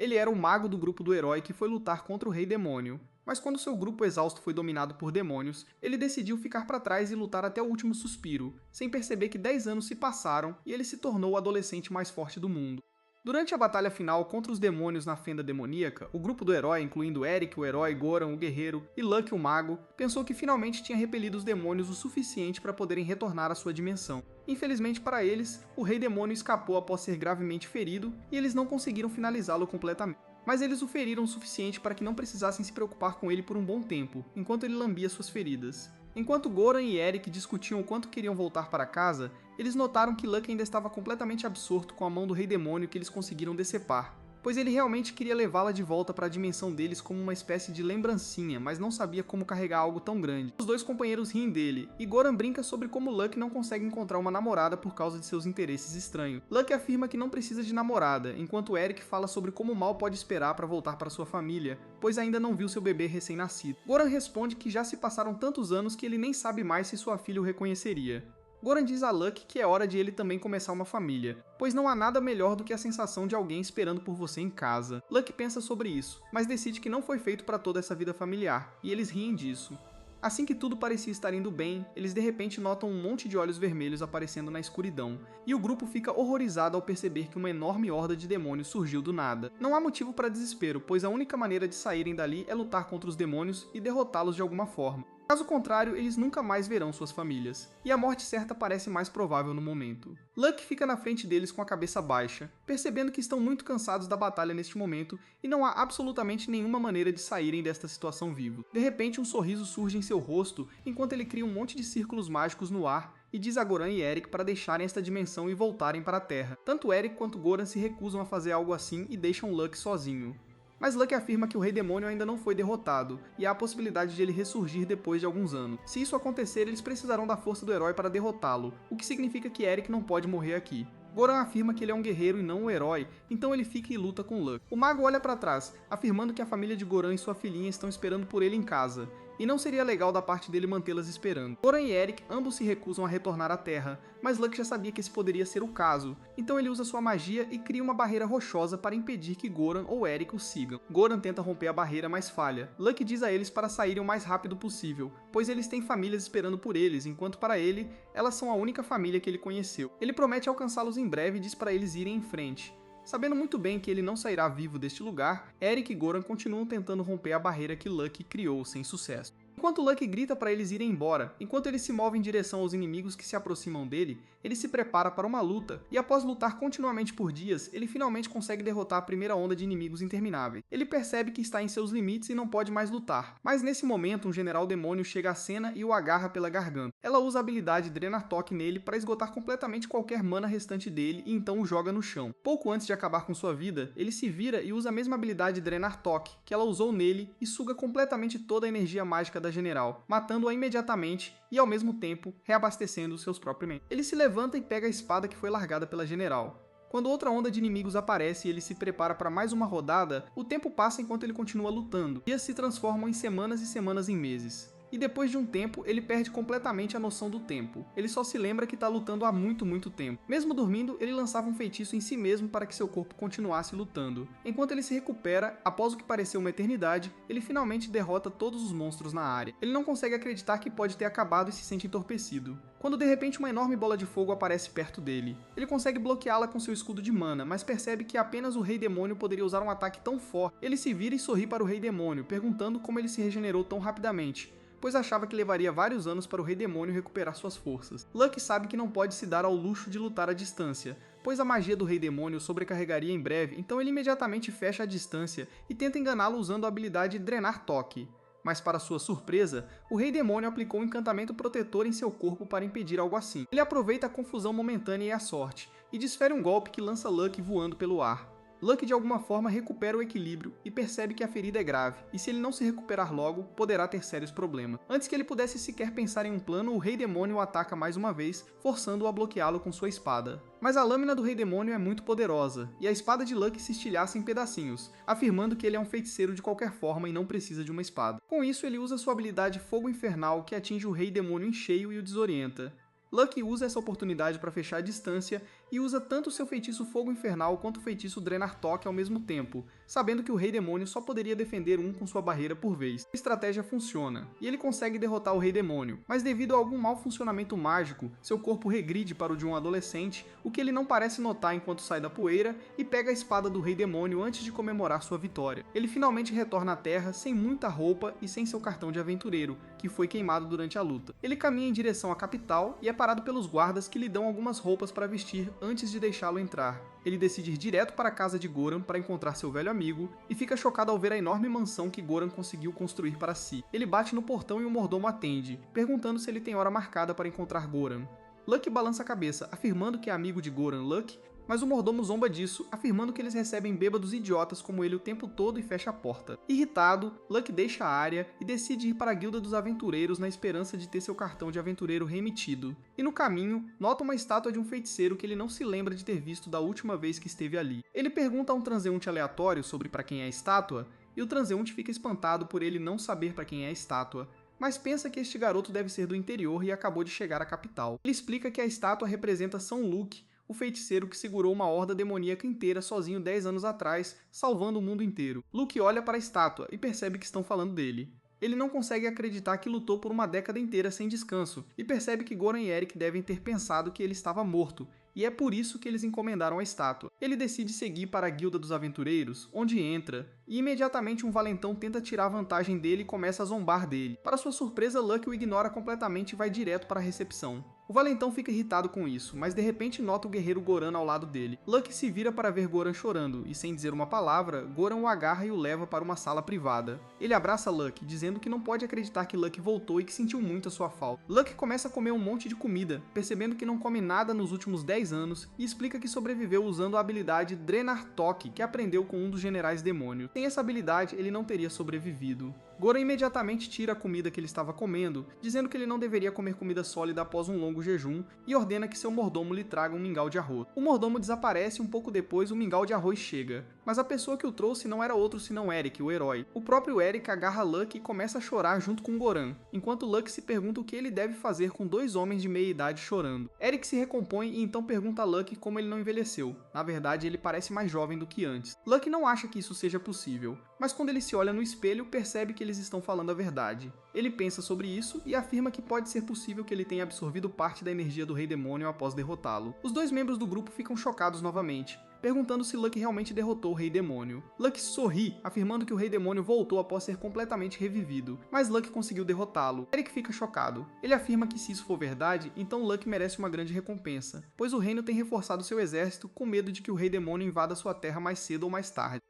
Ele era o mago do grupo do herói que foi lutar contra o Rei Demônio. Mas quando seu grupo exausto foi dominado por demônios, ele decidiu ficar para trás e lutar até o último suspiro, sem perceber que 10 anos se passaram e ele se tornou o adolescente mais forte do mundo. Durante a batalha final contra os demônios na Fenda Demoníaca, o grupo do herói, incluindo Eric, o herói, Goran, o guerreiro, e Lucky, o mago, pensou que finalmente tinha repelido os demônios o suficiente para poderem retornar à sua dimensão. Infelizmente para eles, o Rei Demônio escapou após ser gravemente ferido e eles não conseguiram finalizá-lo completamente. Mas eles o feriram o suficiente para que não precisassem se preocupar com ele por um bom tempo, enquanto ele lambia suas feridas. Enquanto Goran e Eric discutiam o quanto queriam voltar para casa, eles notaram que Lucky ainda estava completamente absorto com a mão do Rei Demônio que eles conseguiram decepar, pois ele realmente queria levá-la de volta para a dimensão deles como uma espécie de lembrancinha, mas não sabia como carregar algo tão grande. Os dois companheiros riem dele, e Goran brinca sobre como Lucky não consegue encontrar uma namorada por causa de seus interesses estranhos. Lucky afirma que não precisa de namorada, enquanto Eric fala sobre como mal pode esperar para voltar para sua família, pois ainda não viu seu bebê recém-nascido. Goran responde que já se passaram tantos anos que ele nem sabe mais se sua filha o reconheceria. Goran diz a Lucky que é hora de ele também começar uma família, pois não há nada melhor do que a sensação de alguém esperando por você em casa. Lucky pensa sobre isso, mas decide que não foi feito para toda essa vida familiar, e eles riem disso. Assim que tudo parecia estar indo bem, eles de repente notam um monte de olhos vermelhos aparecendo na escuridão, e o grupo fica horrorizado ao perceber que uma enorme horda de demônios surgiu do nada. Não há motivo para desespero, pois a única maneira de saírem dali é lutar contra os demônios e derrotá-los de alguma forma. Caso contrário, eles nunca mais verão suas famílias, e a morte certa parece mais provável no momento. Lucky fica na frente deles com a cabeça baixa, percebendo que estão muito cansados da batalha neste momento e não há absolutamente nenhuma maneira de saírem desta situação vivos. De repente, um sorriso surge em seu rosto enquanto ele cria um monte de círculos mágicos no ar e diz a Goran e Eric para deixarem esta dimensão e voltarem para a Terra. Tanto Eric quanto Goran se recusam a fazer algo assim e deixam Lucky sozinho. Mas Lucky afirma que o Rei Demônio ainda não foi derrotado, e há a possibilidade de ele ressurgir depois de alguns anos. Se isso acontecer, eles precisarão da força do herói para derrotá-lo, o que significa que Eric não pode morrer aqui. Goran afirma que ele é um guerreiro e não um herói, então ele fica e luta com Lucky. O mago olha para trás, afirmando que a família de Goran e sua filhinha estão esperando por ele em casa, e não seria legal da parte dele mantê-las esperando. Goran e Eric ambos se recusam a retornar à Terra, mas Lucky já sabia que esse poderia ser o caso, então ele usa sua magia e cria uma barreira rochosa para impedir que Goran ou Eric o sigam. Goran tenta romper a barreira, mas falha. Lucky diz a eles para saírem o mais rápido possível, pois eles têm famílias esperando por eles, enquanto para ele, elas são a única família que ele conheceu. Ele promete alcançá-los em breve e diz para eles irem em frente. Sabendo muito bem que ele não sairá vivo deste lugar, Eric e Goran continuam tentando romper a barreira que Lucky criou sem sucesso. Enquanto Lucky grita para eles irem embora, enquanto ele se move em direção aos inimigos que se aproximam dele, ele se prepara para uma luta, e após lutar continuamente por dias, ele finalmente consegue derrotar a primeira onda de inimigos intermináveis. Ele percebe que está em seus limites e não pode mais lutar, mas nesse momento um general demônio chega à cena e o agarra pela garganta. Ela usa a habilidade Drenar Toque nele para esgotar completamente qualquer mana restante dele e então o joga no chão. Pouco antes de acabar com sua vida, ele se vira e usa a mesma habilidade Drenar Toque que ela usou nele e suga completamente toda a energia mágica da general, matando-a imediatamente e ao mesmo tempo reabastecendo seus próprios membros. Ele se levanta e pega a espada que foi largada pela general. Quando outra onda de inimigos aparece e ele se prepara para mais uma rodada, o tempo passa enquanto ele continua lutando. Dias se transformam em semanas e semanas em meses. E depois de um tempo, ele perde completamente a noção do tempo. Ele só se lembra que está lutando há muito tempo. Mesmo dormindo, ele lançava um feitiço em si mesmo para que seu corpo continuasse lutando. Enquanto ele se recupera, após o que pareceu uma eternidade, ele finalmente derrota todos os monstros na área. Ele não consegue acreditar que pode ter acabado e se sente entorpecido, quando de repente uma enorme bola de fogo aparece perto dele. Ele consegue bloqueá-la com seu escudo de mana, mas percebe que apenas o Rei Demônio poderia usar um ataque tão forte. Ele se vira e sorri para o Rei Demônio, perguntando como ele se regenerou tão rapidamente, pois achava que levaria vários anos para o Rei Demônio recuperar suas forças. Lucky sabe que não pode se dar ao luxo de lutar à distância, pois a magia do Rei Demônio sobrecarregaria em breve, então ele imediatamente fecha a distância e tenta enganá-lo usando a habilidade Drenar Toque. Mas para sua surpresa, o Rei Demônio aplicou um encantamento protetor em seu corpo para impedir algo assim. Ele aproveita a confusão momentânea e a sorte, e desfere um golpe que lança Lucky voando pelo ar. Lucky de alguma forma recupera o equilíbrio e percebe que a ferida é grave, e se ele não se recuperar logo, poderá ter sérios problemas. Antes que ele pudesse sequer pensar em um plano, o Rei Demônio o ataca mais uma vez, forçando-o a bloqueá-lo com sua espada. Mas a lâmina do Rei Demônio é muito poderosa, e a espada de Lucky se estilhaça em pedacinhos, afirmando que ele é um feiticeiro de qualquer forma e não precisa de uma espada. Com isso, ele usa sua habilidade Fogo Infernal, que atinge o Rei Demônio em cheio e o desorienta. Lucky usa essa oportunidade para fechar a distância e usa tanto seu feitiço Fogo Infernal quanto o feitiço Drenar Toque ao mesmo tempo, sabendo que o Rei Demônio só poderia defender um com sua barreira por vez. A estratégia funciona, e ele consegue derrotar o Rei Demônio, mas devido a algum mau funcionamento mágico, seu corpo regride para o de um adolescente, o que ele não parece notar enquanto sai da poeira e pega a espada do Rei Demônio antes de comemorar sua vitória. Ele finalmente retorna à Terra sem muita roupa e sem seu cartão de aventureiro, que foi queimado durante a luta. Ele caminha em direção à capital e é parado pelos guardas que lhe dão algumas roupas para vestir antes de deixá-lo entrar. Ele decide ir direto para a casa de Goran para encontrar seu velho amigo e fica chocado ao ver a enorme mansão que Goran conseguiu construir para si. Ele bate no portão e o mordomo atende, perguntando se ele tem hora marcada para encontrar Goran. Luck balança a cabeça, afirmando que é amigo de Goran Luck, mas o mordomo zomba disso, afirmando que eles recebem bêbados idiotas como ele o tempo todo e fecha a porta. Irritado, Luck deixa a área e decide ir para a Guilda dos Aventureiros na esperança de ter seu cartão de aventureiro remetido. E no caminho, nota uma estátua de um feiticeiro que ele não se lembra de ter visto da última vez que esteve ali. Ele pergunta a um transeunte aleatório sobre para quem é a estátua, e o transeunte fica espantado por ele não saber para quem é a estátua, mas pensa que este garoto deve ser do interior e acabou de chegar à capital. Ele explica que a estátua representa São Luke, o feiticeiro que segurou uma horda demoníaca inteira sozinho 10 anos atrás, salvando o mundo inteiro. Luke olha para a estátua e percebe que estão falando dele. Ele não consegue acreditar que lutou por uma década inteira sem descanso, e percebe que Goran e Erik devem ter pensado que ele estava morto, e é por isso que eles encomendaram a estátua. Ele decide seguir para a Guilda dos Aventureiros, onde entra, e imediatamente um valentão tenta tirar vantagem dele e começa a zombar dele. Para sua surpresa, Luck o ignora completamente e vai direto para a recepção. O valentão fica irritado com isso, mas de repente nota o guerreiro Goran ao lado dele. Luck se vira para ver Goran chorando, e sem dizer uma palavra, Goran o agarra e o leva para uma sala privada. Ele abraça Luck, dizendo que não pode acreditar que Luck voltou e que sentiu muito a sua falta. Luck começa a comer um monte de comida, percebendo que não come nada nos últimos 10 anos, e explica que sobreviveu usando a habilidade Drenar Toque, que aprendeu com um dos generais demônios. Sem essa habilidade, ele não teria sobrevivido. Goran imediatamente tira a comida que ele estava comendo, dizendo que ele não deveria comer comida sólida após um longo jejum, e ordena que seu mordomo lhe traga um mingau de arroz. O mordomo desaparece e um pouco depois o mingau de arroz chega, mas a pessoa que o trouxe não era outro senão Erik, o herói. O próprio Erik agarra Luck e começa a chorar junto com Goran, enquanto Luck se pergunta o que ele deve fazer com dois homens de meia idade chorando. Erik se recompõe e então pergunta a Luck como ele não envelheceu. Na verdade, ele parece mais jovem do que antes. Luck não acha que isso seja possível, mas quando ele se olha no espelho, percebe que eles estão falando a verdade. Ele pensa sobre isso e afirma que pode ser possível que ele tenha absorvido parte da energia do Rei Demônio após derrotá-lo. Os dois membros do grupo ficam chocados novamente, perguntando se Luck realmente derrotou o Rei Demônio. Luck sorri, afirmando que o Rei Demônio voltou após ser completamente revivido, mas Luck conseguiu derrotá-lo. Erik fica chocado. Ele afirma que se isso for verdade, então Luck merece uma grande recompensa, pois o reino tem reforçado seu exército com medo de que o Rei Demônio invada sua terra mais cedo ou mais tarde.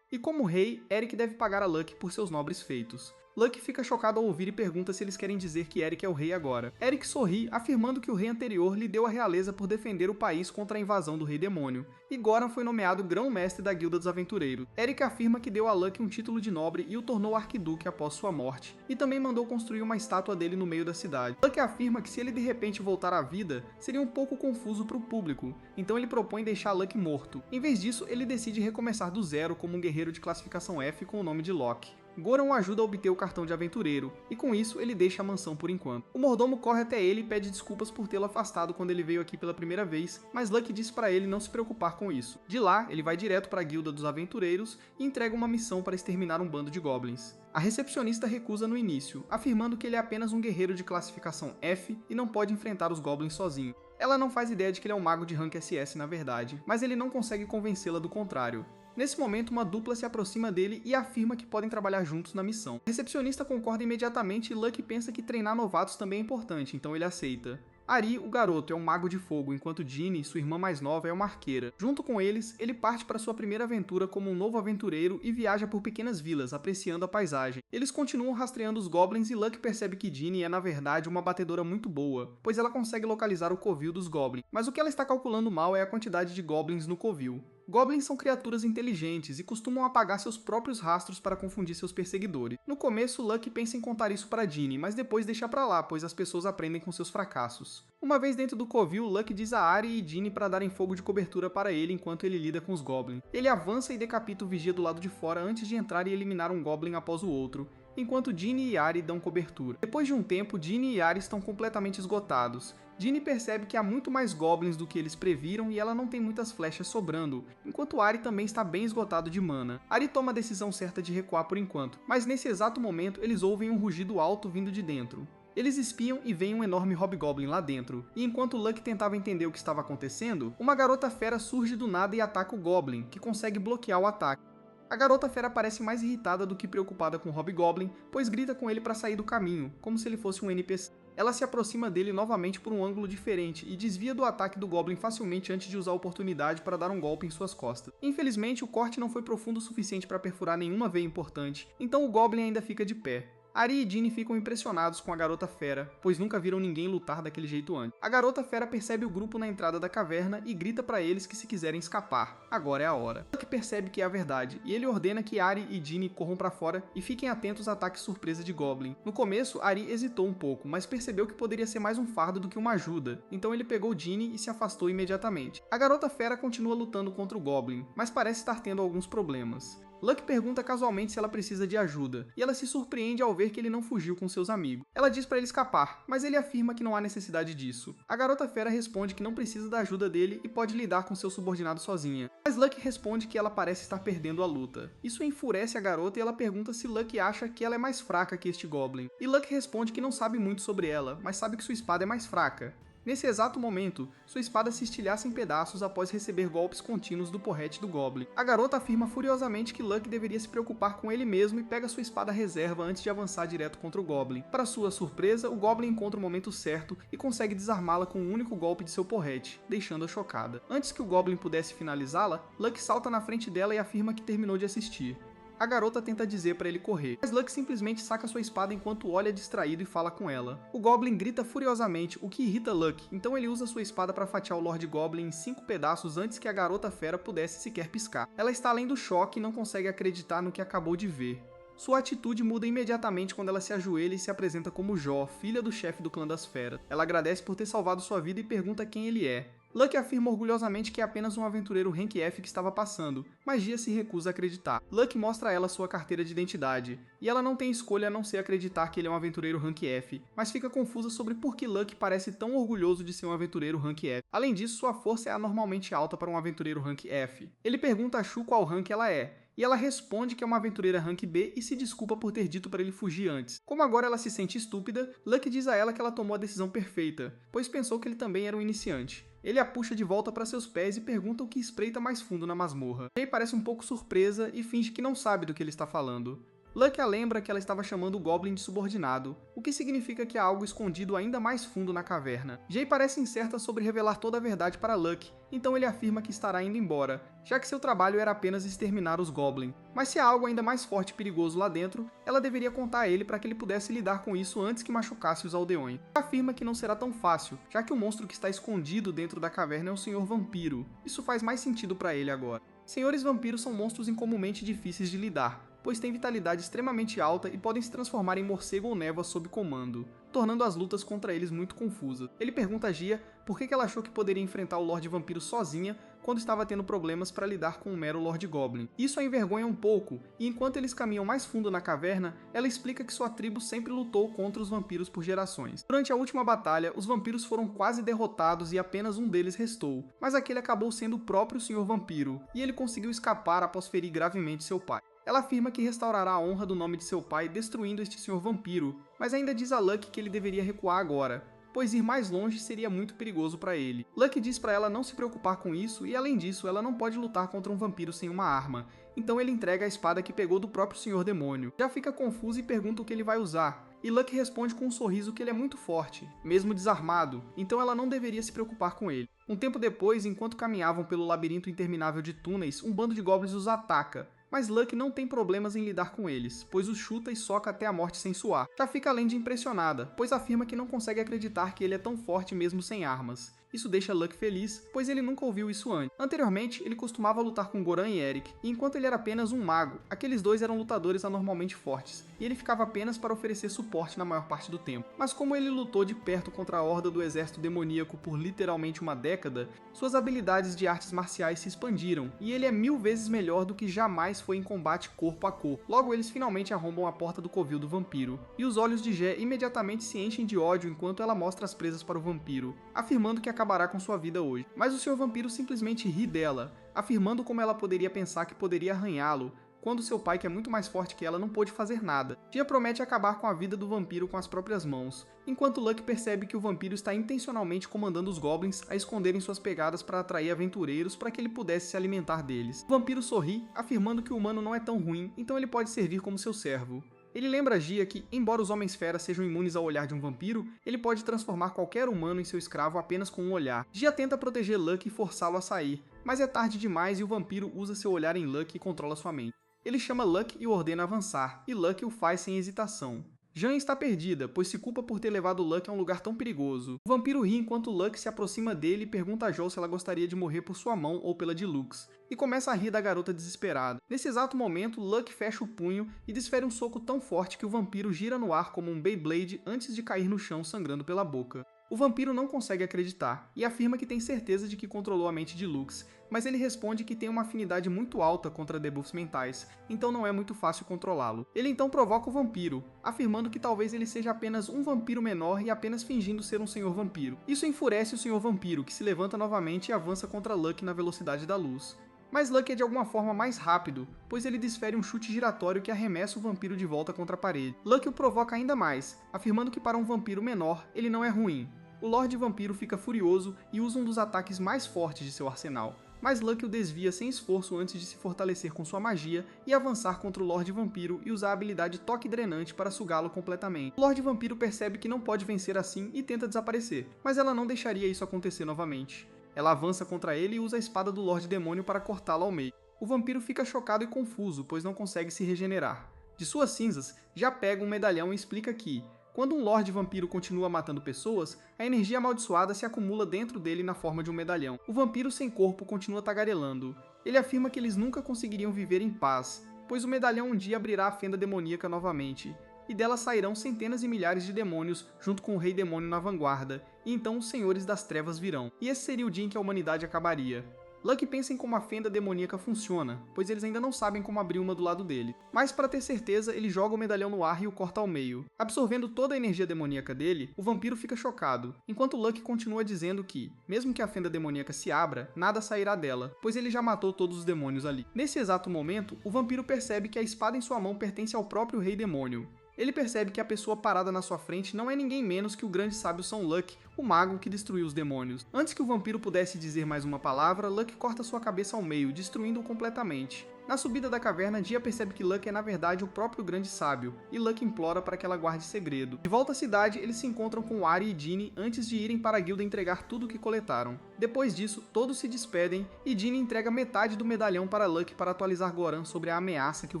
E como rei, Erik deve pagar a Luck por seus nobres feitos. Luck fica chocado ao ouvir e pergunta se eles querem dizer que Erik é o rei agora. Erik sorri, afirmando que o rei anterior lhe deu a realeza por defender o país contra a invasão do Rei Demônio, e Goran foi nomeado grão-mestre da Guilda dos Aventureiros. Erik afirma que deu a Luck um título de nobre e o tornou arquiduque após sua morte, e também mandou construir uma estátua dele no meio da cidade. Luck afirma que se ele de repente voltar à vida, seria um pouco confuso para o público, então ele propõe deixar Luck morto. Em vez disso, ele decide recomeçar do zero como um guerreiro de classificação F com o nome de Locke. Goran o ajuda a obter o cartão de aventureiro, e com isso ele deixa a mansão por enquanto. O mordomo corre até ele e pede desculpas por tê-lo afastado quando ele veio aqui pela primeira vez, mas Luck diz para ele não se preocupar com isso. De lá, ele vai direto para a Guilda dos Aventureiros e entrega uma missão para exterminar um bando de goblins. A recepcionista recusa no início, afirmando que ele é apenas um guerreiro de classificação F e não pode enfrentar os goblins sozinho. Ela não faz ideia de que ele é um mago de rank SS na verdade, mas ele não consegue convencê-la do contrário. Nesse momento, uma dupla se aproxima dele e afirma que podem trabalhar juntos na missão. A recepcionista concorda imediatamente e Luck pensa que treinar novatos também é importante, então ele aceita. Ari, o garoto, é um mago de fogo, enquanto Ginny, sua irmã mais nova, é uma arqueira. Junto com eles, ele parte para sua primeira aventura como um novo aventureiro e viaja por pequenas vilas, apreciando a paisagem. Eles continuam rastreando os goblins e Luck percebe que Ginny é, na verdade, uma batedora muito boa, pois ela consegue localizar o covil dos goblins. Mas o que ela está calculando mal é a quantidade de goblins no covil. Goblins são criaturas inteligentes e costumam apagar seus próprios rastros para confundir seus perseguidores. No começo, Luck pensa em contar isso para Ginny, mas depois deixa pra lá, pois as pessoas aprendem com seus fracassos. Uma vez dentro do covil, Luck diz a Ari e Ginny para darem fogo de cobertura para ele enquanto ele lida com os goblins. Ele avança e decapita o vigia do lado de fora antes de entrar e eliminar um goblin após o outro, enquanto Ginny e Ari dão cobertura. Depois de um tempo, Ginny e Ari estão completamente esgotados, Ginny percebe que há muito mais goblins do que eles previram e ela não tem muitas flechas sobrando, enquanto Ari também está bem esgotado de mana. Ari toma a decisão certa de recuar por enquanto, mas nesse exato momento eles ouvem um rugido alto vindo de dentro. Eles espiam e veem um enorme hobgoblin lá dentro, e enquanto Luck tentava entender o que estava acontecendo, uma garota fera surge do nada e ataca o goblin, que consegue bloquear o ataque. A garota fera parece mais irritada do que preocupada com o hobgoblin, pois grita com ele para sair do caminho, como se ele fosse um NPC. Ela se aproxima dele novamente por um ângulo diferente e desvia do ataque do Goblin facilmente antes de usar a oportunidade para dar um golpe em suas costas. Infelizmente, o corte não foi profundo o suficiente para perfurar nenhuma veia importante, então o Goblin ainda fica de pé. Ari e Ginny ficam impressionados com a garota fera, pois nunca viram ninguém lutar daquele jeito antes. A garota fera percebe o grupo na entrada da caverna e grita para eles que se quiserem escapar, agora é a hora. Luck percebe que é a verdade, e ele ordena que Ari e Ginny corram para fora e fiquem atentos a ataques surpresa de Goblin. No começo, Ari hesitou um pouco, mas percebeu que poderia ser mais um fardo do que uma ajuda, então ele pegou Ginny e se afastou imediatamente. A garota fera continua lutando contra o Goblin, mas parece estar tendo alguns problemas. Luck pergunta casualmente se ela precisa de ajuda, e ela se surpreende ao ver que ele não fugiu com seus amigos. Ela diz para ele escapar, mas ele afirma que não há necessidade disso. A garota fera responde que não precisa da ajuda dele e pode lidar com seu subordinado sozinha. Mas Luck responde que ela parece estar perdendo a luta. Isso enfurece a garota e ela pergunta se Luck acha que ela é mais fraca que este Goblin. E Luck responde que não sabe muito sobre ela, mas sabe que sua espada é mais fraca. Nesse exato momento, sua espada se estilhaça em pedaços após receber golpes contínuos do porrete do Goblin. A garota afirma furiosamente que Luck deveria se preocupar com ele mesmo e pega sua espada reserva antes de avançar direto contra o Goblin. Para sua surpresa, o Goblin encontra o momento certo e consegue desarmá-la com um único golpe de seu porrete, deixando-a chocada. Antes que o Goblin pudesse finalizá-la, Luck salta na frente dela e afirma que terminou de assistir. A garota tenta dizer para ele correr, mas Luck simplesmente saca sua espada enquanto olha distraído e fala com ela. O Goblin grita furiosamente, o que irrita Luck, então ele usa sua espada para fatiar o Lord Goblin em 5 pedaços antes que a garota fera pudesse sequer piscar. Ela está além do choque e não consegue acreditar no que acabou de ver. Sua atitude muda imediatamente quando ela se ajoelha e se apresenta como Jó, filha do chefe do clã das feras. Ela agradece por ter salvado sua vida e pergunta quem ele é. Luck afirma orgulhosamente que é apenas um aventureiro Rank F que estava passando, mas Gia se recusa a acreditar. Luck mostra a ela sua carteira de identidade, e ela não tem escolha a não ser acreditar que ele é um aventureiro Rank F, mas fica confusa sobre por que Luck parece tão orgulhoso de ser um aventureiro Rank F. Além disso, sua força é anormalmente alta para um aventureiro Rank F. Ele pergunta a Shu qual rank ela é, e ela responde que é uma aventureira Rank B e se desculpa por ter dito para ele fugir antes. Como agora ela se sente estúpida, Luck diz a ela que ela tomou a decisão perfeita, pois pensou que ele também era um iniciante. Ele a puxa de volta para seus pés e pergunta o que espreita mais fundo na masmorra. Jay parece um pouco surpresa e finge que não sabe do que ele está falando. Luck a lembra que ela estava chamando o Goblin de subordinado, o que significa que há algo escondido ainda mais fundo na caverna. Jay parece incerta sobre revelar toda a verdade para Luck, então ele afirma que estará indo embora, já que seu trabalho era apenas exterminar os Goblin. Mas se há algo ainda mais forte e perigoso lá dentro, ela deveria contar a ele para que ele pudesse lidar com isso antes que machucasse os aldeões. Ela afirma que não será tão fácil, já que o monstro que está escondido dentro da caverna é o Senhor Vampiro. Isso faz mais sentido para ele agora. Senhores vampiros são monstros incomumente difíceis de lidar, pois têm vitalidade extremamente alta e podem se transformar em morcego ou névoa sob comando, tornando as lutas contra eles muito confusas. Ele pergunta a Gia por que ela achou que poderia enfrentar o Lorde Vampiro sozinha quando estava tendo problemas para lidar com o mero Lord Goblin. Isso a envergonha um pouco, e enquanto eles caminham mais fundo na caverna, ela explica que sua tribo sempre lutou contra os vampiros por gerações. Durante a última batalha, os vampiros foram quase derrotados e apenas um deles restou, mas aquele acabou sendo o próprio Senhor Vampiro, e ele conseguiu escapar após ferir gravemente seu pai. Ela afirma que restaurará a honra do nome de seu pai destruindo este Senhor Vampiro, mas ainda diz a Luck que ele deveria recuar agora, pois ir mais longe seria muito perigoso para ele. Luck diz para ela não se preocupar com isso e, além disso, ela não pode lutar contra um vampiro sem uma arma, então ele entrega a espada que pegou do próprio Senhor Demônio. Já fica confuso e pergunta o que ele vai usar, e Luck responde com um sorriso que ele é muito forte, mesmo desarmado, então ela não deveria se preocupar com ele. Um tempo depois, enquanto caminhavam pelo labirinto interminável de túneis, um bando de goblins os ataca, mas Luck não tem problemas em lidar com eles, pois os chuta e soca até a morte sem suar. Já fica além de impressionada, pois afirma que não consegue acreditar que ele é tão forte mesmo sem armas. Isso deixa Luck feliz, pois ele nunca ouviu isso antes. Anteriormente, ele costumava lutar com Goran e Eric, e enquanto ele era apenas um mago, aqueles dois eram lutadores anormalmente fortes, e ele ficava apenas para oferecer suporte na maior parte do tempo. Mas como ele lutou de perto contra a horda do exército demoníaco por literalmente uma década, suas habilidades de artes marciais se expandiram, e ele é 1000 vezes melhor do que jamais foi em combate corpo a corpo. Logo, eles finalmente arrombam a porta do covil do vampiro, e os olhos de Jé imediatamente se enchem de ódio enquanto ela mostra as presas para o vampiro, afirmando que acabará com sua vida hoje. Mas o Sr. Vampiro simplesmente ri dela, afirmando como ela poderia pensar que poderia arranhá-lo, quando seu pai, que é muito mais forte que ela, não pôde fazer nada. Tia promete acabar com a vida do vampiro com as próprias mãos, enquanto Luck percebe que o vampiro está intencionalmente comandando os goblins a esconderem suas pegadas para atrair aventureiros para que ele pudesse se alimentar deles. O vampiro sorri, afirmando que o humano não é tão ruim, então ele pode servir como seu servo. Ele lembra a Gia que, embora os Homens-Fera sejam imunes ao olhar de um vampiro, ele pode transformar qualquer humano em seu escravo apenas com um olhar. Gia tenta proteger Luck e forçá-lo a sair, mas é tarde demais e o vampiro usa seu olhar em Luck e controla sua mente. Ele chama Luck e o ordena avançar, e Luck o faz sem hesitação. Jan está perdida, pois se culpa por ter levado Luck a um lugar tão perigoso. O vampiro ri enquanto Luck se aproxima dele e pergunta a Jo se ela gostaria de morrer por sua mão ou pela de Lux, e começa a rir da garota desesperada. Nesse exato momento, Luck fecha o punho e desfere um soco tão forte que o vampiro gira no ar como um Beyblade antes de cair no chão sangrando pela boca. O vampiro não consegue acreditar, e afirma que tem certeza de que controlou a mente de Lux, mas ele responde que tem uma afinidade muito alta contra debuffs mentais, então não é muito fácil controlá-lo. Ele então provoca o vampiro, afirmando que talvez ele seja apenas um vampiro menor e apenas fingindo ser um senhor vampiro. Isso enfurece o senhor vampiro, que se levanta novamente e avança contra Luck na velocidade da luz. Mas Luck é de alguma forma mais rápido, pois ele desfere um chute giratório que arremessa o vampiro de volta contra a parede. Luck o provoca ainda mais, afirmando que para um vampiro menor, ele não é ruim. O Lorde Vampiro fica furioso e usa um dos ataques mais fortes de seu arsenal, mas Luck o desvia sem esforço antes de se fortalecer com sua magia e avançar contra o Lorde Vampiro e usar a habilidade Toque Drenante para sugá-lo completamente. O Lorde Vampiro percebe que não pode vencer assim e tenta desaparecer, mas ela não deixaria isso acontecer novamente. Ela avança contra ele e usa a espada do Lorde Demônio para cortá-lo ao meio. O vampiro fica chocado e confuso, pois não consegue se regenerar. De suas cinzas, já pega um medalhão e explica que, quando um Lorde Vampiro continua matando pessoas, a energia amaldiçoada se acumula dentro dele na forma de um medalhão. O vampiro sem corpo continua tagarelando. Ele afirma que eles nunca conseguiriam viver em paz, pois o medalhão um dia abrirá a fenda demoníaca novamente, e dela sairão centenas e milhares de demônios junto com o Rei Demônio na vanguarda, e então os Senhores das Trevas virão. E esse seria o dia em que a humanidade acabaria. Luck pensa em como a fenda demoníaca funciona, pois eles ainda não sabem como abrir uma do lado dele. Mas para ter certeza, ele joga o medalhão no ar e o corta ao meio. Absorvendo toda a energia demoníaca dele, o vampiro fica chocado, enquanto Luck continua dizendo que, mesmo que a fenda demoníaca se abra, nada sairá dela, pois ele já matou todos os demônios ali. Nesse exato momento, o vampiro percebe que a espada em sua mão pertence ao próprio Rei Demônio. Ele percebe que a pessoa parada na sua frente não é ninguém menos que o grande sábio São Luck, o mago que destruiu os demônios. Antes que o vampiro pudesse dizer mais uma palavra, Luck corta sua cabeça ao meio, destruindo-o completamente. Na subida da caverna, Gia percebe que Luck é na verdade o próprio grande sábio, e Luck implora para que ela guarde segredo. De volta à cidade, eles se encontram com Ari e Ginny antes de irem para a guilda entregar tudo o que coletaram. Depois disso, todos se despedem e Ginny entrega metade do medalhão para Luck para atualizar Goran sobre a ameaça que o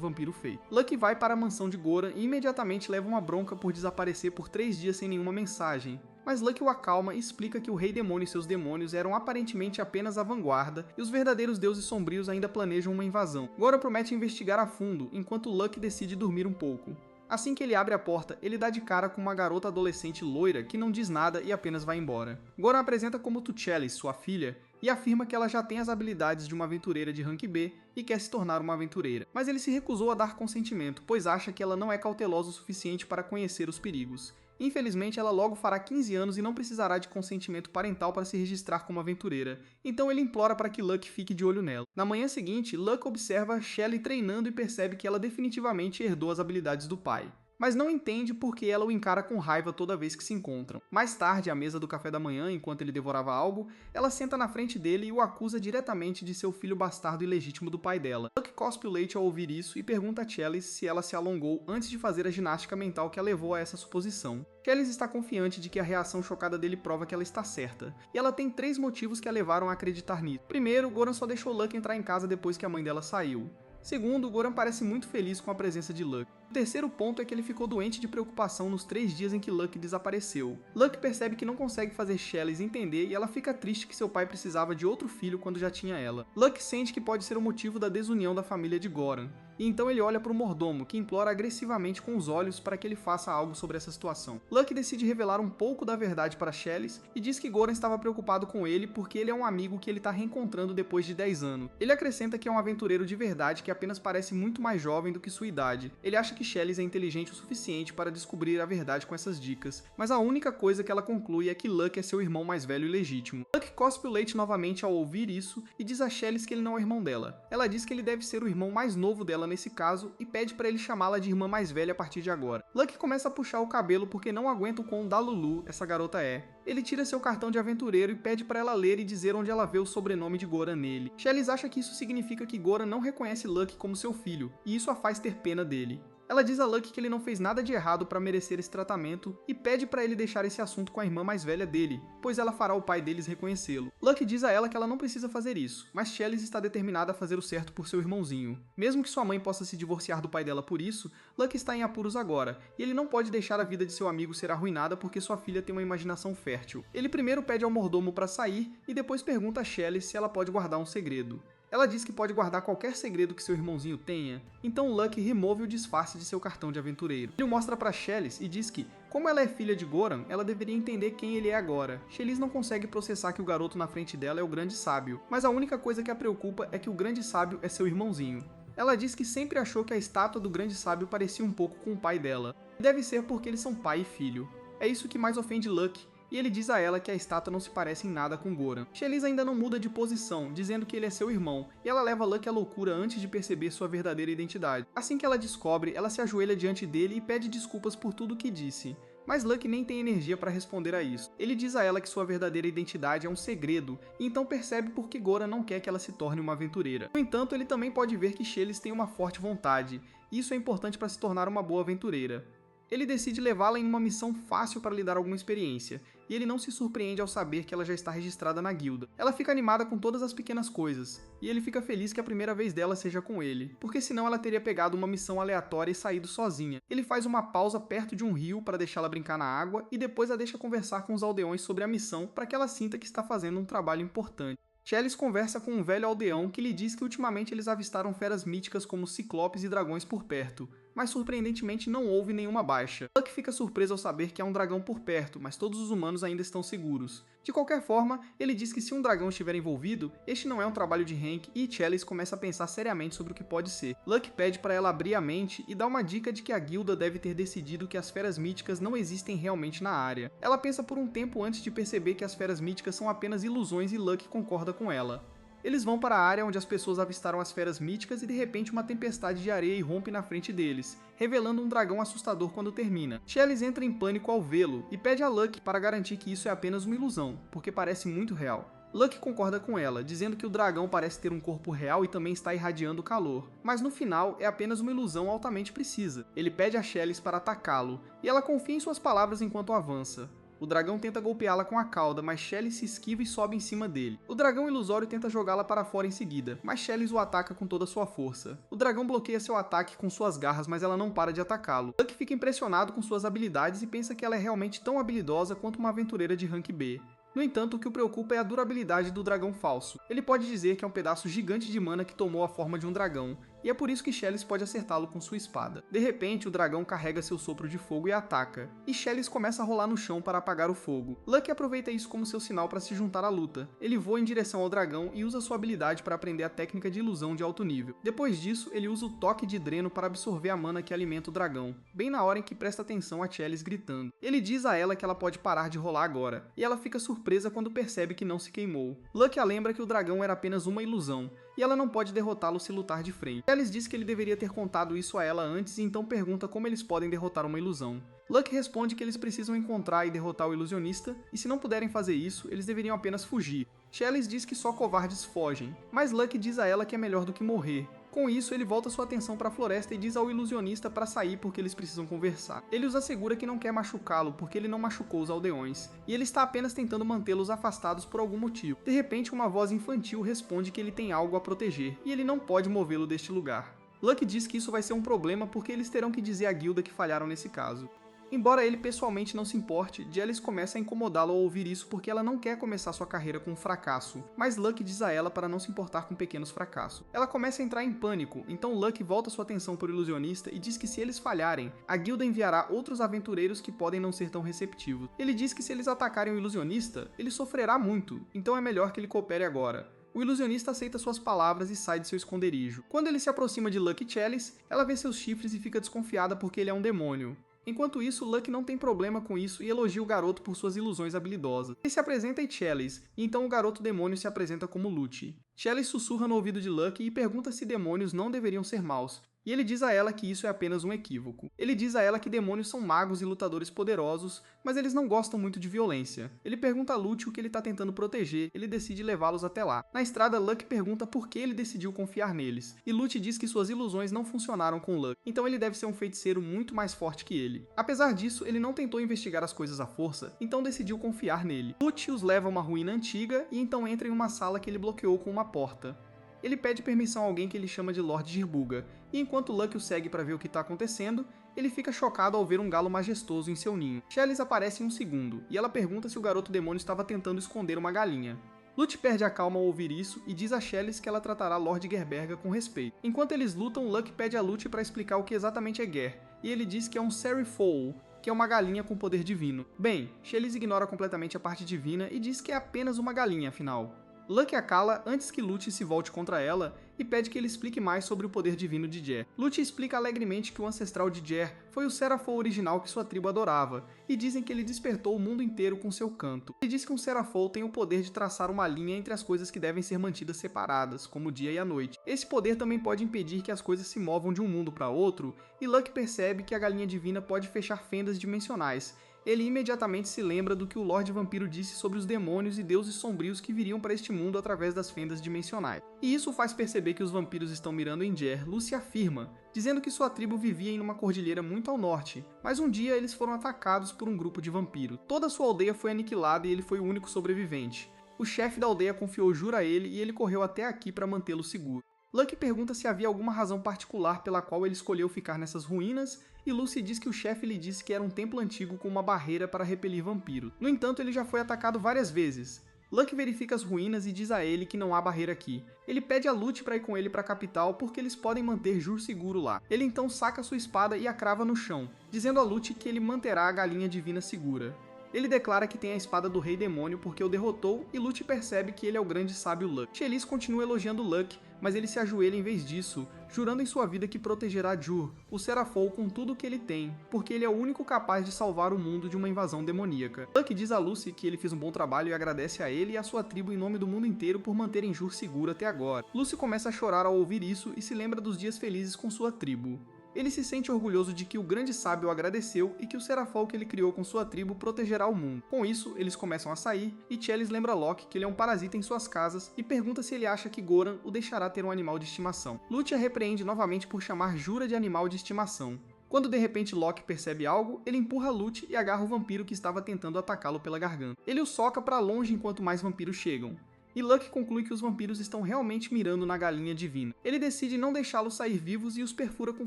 vampiro fez. Luck vai para a mansão de Goran e imediatamente leva uma bronca por desaparecer por 3 dias sem nenhuma mensagem. Mas Luck o acalma e explica que o Rei Demônio e seus demônios eram aparentemente apenas a vanguarda e os verdadeiros deuses sombrios ainda planejam uma invasão. Goran promete investigar a fundo, enquanto Luck decide dormir um pouco. Assim que ele abre a porta, ele dá de cara com uma garota adolescente loira que não diz nada e apenas vai embora. Goran apresenta como Tuchelis, sua filha, e afirma que ela já tem as habilidades de uma aventureira de rank B e quer se tornar uma aventureira. Mas ele se recusou a dar consentimento, pois acha que ela não é cautelosa o suficiente para conhecer os perigos. Infelizmente, ela logo fará 15 anos e não precisará de consentimento parental para se registrar como aventureira, então ele implora para que Luck fique de olho nela. Na manhã seguinte, Luck observa Shelley treinando e percebe que ela definitivamente herdou as habilidades do pai, mas não entende por que ela o encara com raiva toda vez que se encontram. Mais tarde, à mesa do café da manhã, enquanto ele devorava algo, ela senta na frente dele e o acusa diretamente de ser o filho bastardo ilegítimo do pai dela. Luck cospe o leite ao ouvir isso e pergunta a Chalice se ela se alongou antes de fazer a ginástica mental que a levou a essa suposição. Chalice está confiante de que a reação chocada dele prova que ela está certa, e ela tem 3 motivos que a levaram a acreditar nisso. Primeiro, Goran só deixou Luck entrar em casa depois que a mãe dela saiu. Segundo, Goran parece muito feliz com a presença de Luck. O terceiro ponto é que ele ficou doente de preocupação nos 3 dias em que Luck desapareceu. Luck percebe que não consegue fazer Shelly entender e ela fica triste que seu pai precisava de outro filho quando já tinha ela. Luck sente que pode ser o motivo da desunião da família de Goran, e então ele olha para o mordomo, que implora agressivamente com os olhos para que ele faça algo sobre essa situação. Luck decide revelar um pouco da verdade para Shelly e diz que Goran estava preocupado com ele porque ele é um amigo que ele está reencontrando depois de 10 anos. Ele acrescenta que é um aventureiro de verdade que apenas parece muito mais jovem do que sua idade. Ele acha que Shelly é inteligente o suficiente para descobrir a verdade com essas dicas, mas a única coisa que ela conclui é que Luck é seu irmão mais velho e legítimo. Luck cospe o leite novamente ao ouvir isso e diz a Shelly que ele não é irmão dela. Ela diz que ele deve ser o irmão mais novo dela nesse caso e pede para ele chamá-la de irmã mais velha a partir de agora. Luck começa a puxar o cabelo porque não aguenta o quão dalulu essa garota é. Ele tira seu cartão de aventureiro e pede para ela ler e dizer onde ela vê o sobrenome de Goran nele. Shelly acha que isso significa que Goran não reconhece Luck como seu filho, e isso a faz ter pena dele. Ela diz a Luck que ele não fez nada de errado para merecer esse tratamento e pede para ele deixar esse assunto com a irmã mais velha dele, pois ela fará o pai deles reconhecê-lo. Luck diz a ela que ela não precisa fazer isso, mas Shelly está determinada a fazer o certo por seu irmãozinho. Mesmo que sua mãe possa se divorciar do pai dela por isso, Luck está em apuros agora, e ele não pode deixar a vida de seu amigo ser arruinada porque sua filha tem uma imaginação fértil. Ele primeiro pede ao mordomo para sair e depois pergunta a Shelly se ela pode guardar um segredo. Ela diz que pode guardar qualquer segredo que seu irmãozinho tenha, então Luck remove o disfarce de seu cartão de aventureiro. Ele o mostra para Shelly e diz que, como ela é filha de Goran, ela deveria entender quem ele é agora. Shelly não consegue processar que o garoto na frente dela é o grande sábio, mas a única coisa que a preocupa é que o grande sábio é seu irmãozinho. Ela diz que sempre achou que a estátua do grande sábio parecia um pouco com o pai dela. Deve ser porque eles são pai e filho. É isso que mais ofende Luck, e ele diz a ela que a estátua não se parece em nada com Goran. Shelly ainda não muda de posição, dizendo que ele é seu irmão, e ela leva Luck à loucura antes de perceber sua verdadeira identidade. Assim que ela descobre, ela se ajoelha diante dele e pede desculpas por tudo o que disse. Mas Luck nem tem energia para responder a isso. Ele diz a ela que sua verdadeira identidade é um segredo, e então percebe por que Goran não quer que ela se torne uma aventureira. No entanto, ele também pode ver que Shelly tem uma forte vontade, e isso é importante para se tornar uma boa aventureira. Ele decide levá-la em uma missão fácil para lhe dar alguma experiência, e ele não se surpreende ao saber que ela já está registrada na guilda. Ela fica animada com todas as pequenas coisas, e ele fica feliz que a primeira vez dela seja com ele, porque senão ela teria pegado uma missão aleatória e saído sozinha. Ele faz uma pausa perto de um rio para deixá-la brincar na água e depois a deixa conversar com os aldeões sobre a missão para que ela sinta que está fazendo um trabalho importante. Shelly conversa com um velho aldeão que lhe diz que ultimamente eles avistaram feras míticas como ciclopes e dragões por perto, mas surpreendentemente não houve nenhuma baixa. Luck fica surpreso ao saber que há um dragão por perto, mas todos os humanos ainda estão seguros. De qualquer forma, ele diz que se um dragão estiver envolvido, este não é um trabalho de Hank e Shelly começa a pensar seriamente sobre o que pode ser. Luck pede para ela abrir a mente e dá uma dica de que a guilda deve ter decidido que as feras míticas não existem realmente na área. Ela pensa por um tempo antes de perceber que as feras míticas são apenas ilusões e Luck concorda com ela. Eles vão para a área onde as pessoas avistaram as feras míticas e de repente uma tempestade de areia irrompe na frente deles, revelando um dragão assustador quando termina. Shelly entra em pânico ao vê-lo e pede a Luck para garantir que isso é apenas uma ilusão, porque parece muito real. Luck concorda com ela, dizendo que o dragão parece ter um corpo real e também está irradiando calor, mas no final é apenas uma ilusão altamente precisa. Ele pede a Shelly para atacá-lo, e ela confia em suas palavras enquanto avança. O dragão tenta golpeá-la com a cauda, mas Shelly se esquiva e sobe em cima dele. O dragão ilusório tenta jogá-la para fora em seguida, mas Shelly o ataca com toda a sua força. O dragão bloqueia seu ataque com suas garras, mas ela não para de atacá-lo. Luck fica impressionado com suas habilidades e pensa que ela é realmente tão habilidosa quanto uma aventureira de rank B. No entanto, o que o preocupa é a durabilidade do dragão falso. Ele pode dizer que é um pedaço gigante de mana que tomou a forma de um dragão, e é por isso que Shelly pode acertá-lo com sua espada. De repente, o dragão carrega seu sopro de fogo e ataca, e Shelly começa a rolar no chão para apagar o fogo. Luck aproveita isso como seu sinal para se juntar à luta. Ele voa em direção ao dragão e usa sua habilidade para aprender a técnica de ilusão de alto nível. Depois disso, ele usa o toque de dreno para absorver a mana que alimenta o dragão, bem na hora em que presta atenção a Shelly gritando. Ele diz a ela que ela pode parar de rolar agora, e ela fica surpresa quando percebe que não se queimou. Luck a lembra que o dragão era apenas uma ilusão, e ela não pode derrotá-lo se lutar de frente. Shelly diz que ele deveria ter contado isso a ela antes e então pergunta como eles podem derrotar uma ilusão. Luck responde que eles precisam encontrar e derrotar o ilusionista, e se não puderem fazer isso, eles deveriam apenas fugir. Shelly diz que só covardes fogem, mas Luck diz a ela que é melhor do que morrer. Com isso, ele volta sua atenção para a floresta e diz ao ilusionista para sair porque eles precisam conversar. Ele os assegura que não quer machucá-lo porque ele não machucou os aldeões, e ele está apenas tentando mantê-los afastados por algum motivo. De repente, uma voz infantil responde que ele tem algo a proteger, e ele não pode movê-lo deste lugar. Luck diz que isso vai ser um problema porque eles terão que dizer à guilda que falharam nesse caso. Embora ele pessoalmente não se importe, Jelis começa a incomodá-lo ao ouvir isso porque ela não quer começar sua carreira com um fracasso, mas Luck diz a ela para não se importar com pequenos fracassos. Ela começa a entrar em pânico, então Luck volta sua atenção para o ilusionista e diz que se eles falharem, a guilda enviará outros aventureiros que podem não ser tão receptivos. Ele diz que se eles atacarem o ilusionista, ele sofrerá muito, então é melhor que ele coopere agora. O ilusionista aceita suas palavras e sai de seu esconderijo. Quando ele se aproxima de Luck e Chalice, ela vê seus chifres e fica desconfiada porque ele é um demônio. Enquanto isso, Luck não tem problema com isso e elogia o garoto por suas ilusões habilidosas. Ele se apresenta em Chalice, e então o garoto demônio se apresenta como Lute. Chalice sussurra no ouvido de Luck e pergunta se demônios não deveriam ser maus, e ele diz a ela que isso é apenas um equívoco. Ele diz a ela que demônios são magos e lutadores poderosos, mas eles não gostam muito de violência. Ele pergunta a Lute o que ele está tentando proteger, ele decide levá-los até lá. Na estrada, Luck pergunta por que ele decidiu confiar neles, e Lute diz que suas ilusões não funcionaram com Luck, então ele deve ser um feiticeiro muito mais forte que ele. Apesar disso, ele não tentou investigar as coisas à força, então decidiu confiar nele. Lute os leva a uma ruína antiga e então entra em uma sala que ele bloqueou com uma porta. Ele pede permissão a alguém que ele chama de Lord Girbuga, e enquanto Luck o segue para ver o que está acontecendo, ele fica chocado ao ver um galo majestoso em seu ninho. Chalice aparece em um segundo, e ela pergunta se o garoto demônio estava tentando esconder uma galinha. Lute perde a calma ao ouvir isso e diz a Chalice que ela tratará Lord Gerberga com respeito. Enquanto eles lutam, Luck pede a Lute para explicar o que exatamente é Ger, e ele diz que é um Serifoal, que é uma galinha com poder divino. Bem, Chalice ignora completamente a parte divina e diz que é apenas uma galinha, afinal. Luck a cala antes que Lute se volte contra ela e pede que ele explique mais sobre o poder divino de Jer. Lute explica alegremente que o ancestral de Jer foi o Seraphol original que sua tribo adorava, e dizem que ele despertou o mundo inteiro com seu canto. Ele diz que um Seraphol tem o poder de traçar uma linha entre as coisas que devem ser mantidas separadas, como o dia e a noite. Esse poder também pode impedir que as coisas se movam de um mundo para outro, e Luck percebe que a galinha divina pode fechar fendas dimensionais. Ele imediatamente se lembra do que o Lorde Vampiro disse sobre os demônios e deuses sombrios que viriam para este mundo através das fendas dimensionais. E isso faz perceber que os vampiros estão mirando em Jer. Lucy afirma, dizendo que sua tribo vivia em uma cordilheira muito ao norte, mas um dia eles foram atacados por um grupo de vampiros. Toda sua aldeia foi aniquilada e ele foi o único sobrevivente. O chefe da aldeia confiou Jur a ele e ele correu até aqui para mantê-lo seguro. Luck pergunta se havia alguma razão particular pela qual ele escolheu ficar nessas ruínas, e Lucy diz que o chefe lhe disse que era um templo antigo com uma barreira para repelir vampiros. No entanto, ele já foi atacado várias vezes. Luck verifica as ruínas e diz a ele que não há barreira aqui. Ele pede a Lute para ir com ele para a capital porque eles podem manter Jur seguro lá. Ele então saca sua espada e a crava no chão, dizendo a Lute que ele manterá a galinha divina segura. Ele declara que tem a espada do Rei Demônio porque o derrotou e Lute percebe que ele é o grande sábio Luck. Chalice continua elogiando Luck, mas ele se ajoelha em vez disso, jurando em sua vida que protegerá Jur, o Seraphol, com tudo o que ele tem, porque ele é o único capaz de salvar o mundo de uma invasão demoníaca. Luck diz a Lucy que ele fez um bom trabalho e agradece a ele e a sua tribo em nome do mundo inteiro por manterem Jur seguro até agora. Lucy começa a chorar ao ouvir isso e se lembra dos dias felizes com sua tribo. Ele se sente orgulhoso de que o grande sábio o agradeceu e que o Seraphol que ele criou com sua tribo protegerá o mundo. Com isso, eles começam a sair e Chalice lembra Locke que ele é um parasita em suas casas e pergunta se ele acha que Goran o deixará ter um animal de estimação. Lute a repreende novamente por chamar Jura de animal de estimação. Quando de repente Locke percebe algo, ele empurra Lute e agarra o vampiro que estava tentando atacá-lo pela garganta. Ele o soca para longe enquanto mais vampiros chegam. E Luck conclui que os vampiros estão realmente mirando na galinha divina. Ele decide não deixá-los sair vivos e os perfura com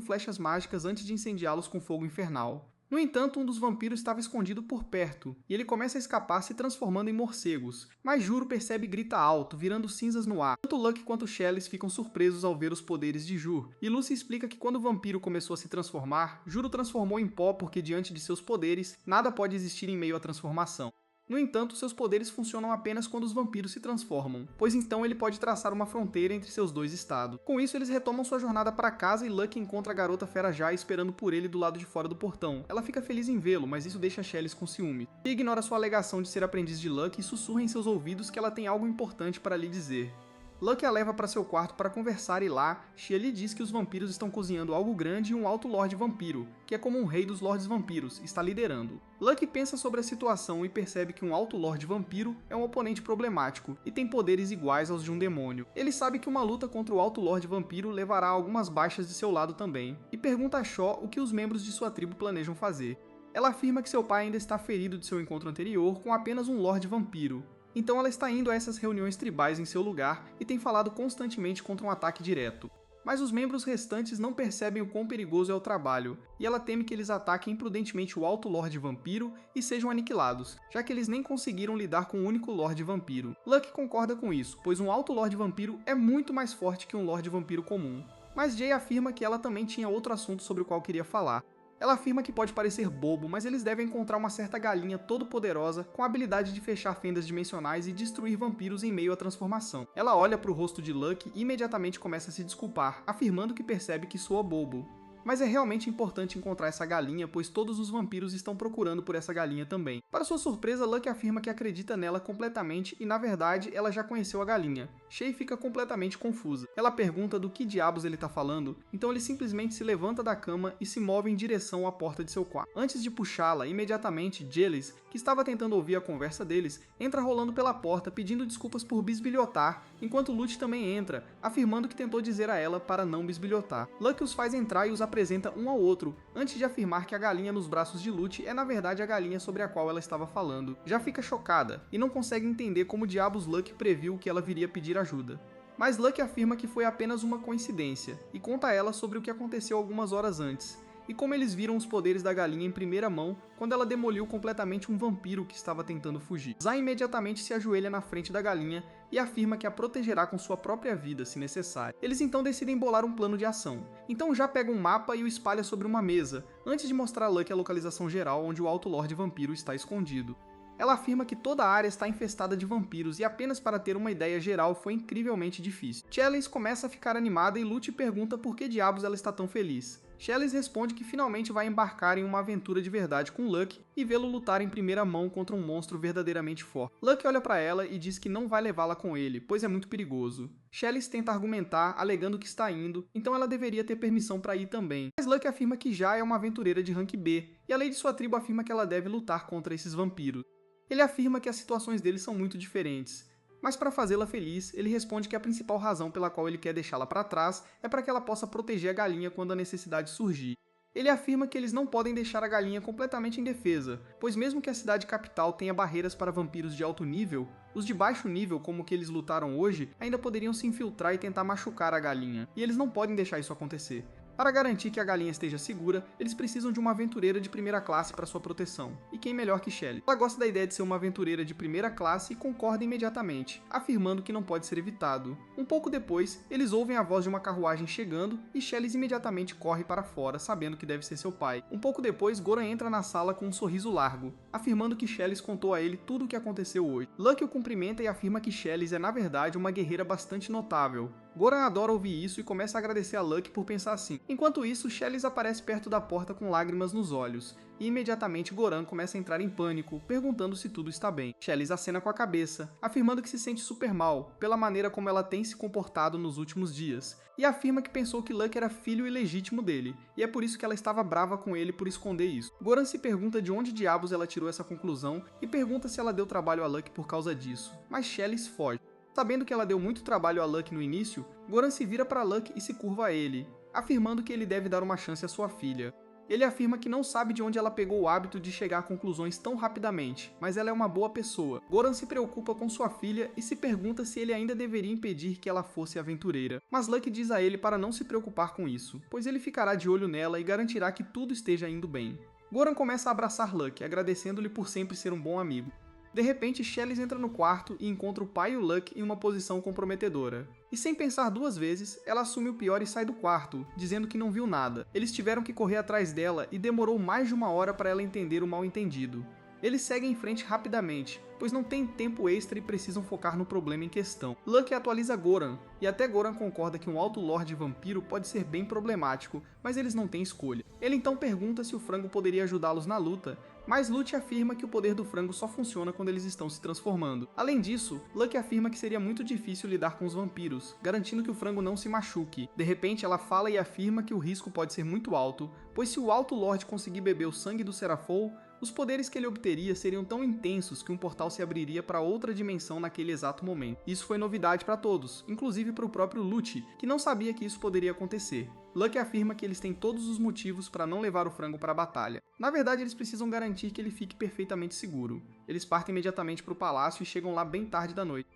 flechas mágicas antes de incendiá-los com fogo infernal. No entanto, um dos vampiros estava escondido por perto, e ele começa a escapar se transformando em morcegos. Mas Juro percebe e grita alto, virando cinzas no ar. Tanto Luck quanto Chalice ficam surpresos ao ver os poderes de Jur, e Lucy explica que quando o vampiro começou a se transformar, Juro transformou em pó porque diante de seus poderes, nada pode existir em meio à transformação. No entanto, seus poderes funcionam apenas quando os vampiros se transformam, pois então ele pode traçar uma fronteira entre seus dois estados. Com isso, eles retomam sua jornada para casa e Luck encontra a garota Fera Jai esperando por ele do lado de fora do portão. Ela fica feliz em vê-lo, mas isso deixa Chalice com ciúme. E ignora sua alegação de ser aprendiz de Luck e sussurra em seus ouvidos que ela tem algo importante para lhe dizer. Lucky a leva para seu quarto para conversar e lá, Xia lhe diz que os vampiros estão cozinhando algo grande e um alto lorde vampiro, que é como um rei dos lordes vampiros, está liderando. Lucky pensa sobre a situação e percebe que um alto lorde vampiro é um oponente problemático e tem poderes iguais aos de um demônio. Ele sabe que uma luta contra o alto lorde vampiro levará a algumas baixas de seu lado também, e pergunta a Shaw o que os membros de sua tribo planejam fazer. Ela afirma que seu pai ainda está ferido de seu encontro anterior com apenas um lorde vampiro. Então ela está indo a essas reuniões tribais em seu lugar e tem falado constantemente contra um ataque direto. Mas os membros restantes não percebem o quão perigoso é o trabalho, e ela teme que eles ataquem imprudentemente o Alto Lorde Vampiro e sejam aniquilados, já que eles nem conseguiram lidar com um único Lorde Vampiro. Lucky concorda com isso, pois um Alto Lorde Vampiro é muito mais forte que um Lorde Vampiro comum. Mas Jay afirma que ela também tinha outro assunto sobre o qual queria falar. Ela afirma que pode parecer bobo, mas eles devem encontrar uma certa galinha todo-poderosa com a habilidade de fechar fendas dimensionais e destruir vampiros em meio à transformação. Ela olha para o rosto de Lucky e imediatamente começa a se desculpar, afirmando que percebe que soa bobo. Mas é realmente importante encontrar essa galinha, pois todos os vampiros estão procurando por essa galinha também. Para sua surpresa, Lucky afirma que acredita nela completamente e, na verdade, ela já conheceu a galinha. Shay fica completamente confusa. Ela pergunta do que diabos ele está falando, então ele simplesmente se levanta da cama e se move em direção à porta de seu quarto. Antes de puxá-la, imediatamente, Jealous, que estava tentando ouvir a conversa deles, entra rolando pela porta pedindo desculpas por bisbilhotar, enquanto Lute também entra, afirmando que tentou dizer a ela para não bisbilhotar. Lucky os faz entrar e os apresenta um ao outro, antes de afirmar que a galinha nos braços de Lute é na verdade a galinha sobre a qual ela estava falando. Já fica chocada, e não consegue entender como diabos Lucky previu que ela viria pedir ajuda. Mas Lucky afirma que foi apenas uma coincidência, e conta a ela sobre o que aconteceu algumas horas antes, e como eles viram os poderes da galinha em primeira mão quando ela demoliu completamente um vampiro que estava tentando fugir. Zay imediatamente se ajoelha na frente da galinha e afirma que a protegerá com sua própria vida, se necessário. Eles então decidem bolar um plano de ação. Então já pega um mapa e o espalha sobre uma mesa, antes de mostrar a Lucky a localização geral onde o Alto Lorde Vampiro está escondido. Ela afirma que toda a área está infestada de vampiros e apenas para ter uma ideia geral foi incrivelmente difícil. Chalice começa a ficar animada e Lute pergunta por que diabos ela está tão feliz. Chalice responde que finalmente vai embarcar em uma aventura de verdade com Lucky e vê-lo lutar em primeira mão contra um monstro verdadeiramente forte. Lucky olha para ela e diz que não vai levá-la com ele, pois é muito perigoso. Chalice tenta argumentar, alegando que está indo, então ela deveria ter permissão para ir também. Mas Lucky afirma que já é uma aventureira de rank B, e a lei de sua tribo afirma que ela deve lutar contra esses vampiros. Ele afirma que as situações deles são muito diferentes, mas para fazê-la feliz, ele responde que a principal razão pela qual ele quer deixá-la para trás é para que ela possa proteger a galinha quando a necessidade surgir. Ele afirma que eles não podem deixar a galinha completamente indefesa, pois mesmo que a cidade capital tenha barreiras para vampiros de alto nível, os de baixo nível, como que eles lutaram hoje, ainda poderiam se infiltrar e tentar machucar a galinha, e eles não podem deixar isso acontecer. Para garantir que a galinha esteja segura, eles precisam de uma aventureira de primeira classe para sua proteção. E quem melhor que Shelly? Ela gosta da ideia de ser uma aventureira de primeira classe e concorda imediatamente, afirmando que não pode ser evitado. Um pouco depois, eles ouvem a voz de uma carruagem chegando e Shelly imediatamente corre para fora, sabendo que deve ser seu pai. Um pouco depois, Goran entra na sala com um sorriso largo, afirmando que Shelly contou a ele tudo o que aconteceu hoje. Lucky o cumprimenta e afirma que Shelly é na verdade uma guerreira bastante notável. Goran adora ouvir isso e começa a agradecer a Lucky por pensar assim. Enquanto isso, Chalice aparece perto da porta com lágrimas nos olhos, e imediatamente Goran começa a entrar em pânico, perguntando se tudo está bem. Chalice acena com a cabeça, afirmando que se sente super mal, pela maneira como ela tem se comportado nos últimos dias, e afirma que pensou que Lucky era filho ilegítimo dele, e é por isso que ela estava brava com ele por esconder isso. Goran se pergunta de onde diabos ela tirou essa conclusão, e pergunta se ela deu trabalho a Lucky por causa disso, mas Chalice foge. Sabendo que ela deu muito trabalho a Lucky no início, Goran se vira para Lucky e se curva a ele, afirmando que ele deve dar uma chance à sua filha. Ele afirma que não sabe de onde ela pegou o hábito de chegar a conclusões tão rapidamente, mas ela é uma boa pessoa. Goran se preocupa com sua filha e se pergunta se ele ainda deveria impedir que ela fosse aventureira. Mas Lucky diz a ele para não se preocupar com isso, pois ele ficará de olho nela e garantirá que tudo esteja indo bem. Goran começa a abraçar Lucky, agradecendo-lhe por sempre ser um bom amigo. De repente, Chalice entra no quarto e encontra o pai e o Lucky em uma posição comprometedora. E sem pensar duas vezes, ela assume o pior e sai do quarto, dizendo que não viu nada. Eles tiveram que correr atrás dela e demorou mais de uma hora para ela entender o mal-entendido. Eles seguem em frente rapidamente, pois não tem tempo extra e precisam focar no problema em questão. Lucky atualiza Goran, e até Goran concorda que um Alto Lorde vampiro pode ser bem problemático, mas eles não têm escolha. Ele então pergunta se o frango poderia ajudá-los na luta, mas Lute afirma que o poder do frango só funciona quando eles estão se transformando. Além disso, Lucky afirma que seria muito difícil lidar com os vampiros, garantindo que o frango não se machuque. De repente, ela fala e afirma que o risco pode ser muito alto, pois se o Alto Lorde conseguir beber o sangue do Serafou, os poderes que ele obteria seriam tão intensos que um portal se abriria para outra dimensão naquele exato momento. Isso foi novidade para todos, inclusive para o próprio Lute, que não sabia que isso poderia acontecer. Lucky afirma que eles têm todos os motivos para não levar o frango para a batalha. Na verdade, eles precisam garantir que ele fique perfeitamente seguro. Eles partem imediatamente para o palácio e chegam lá bem tarde da noite.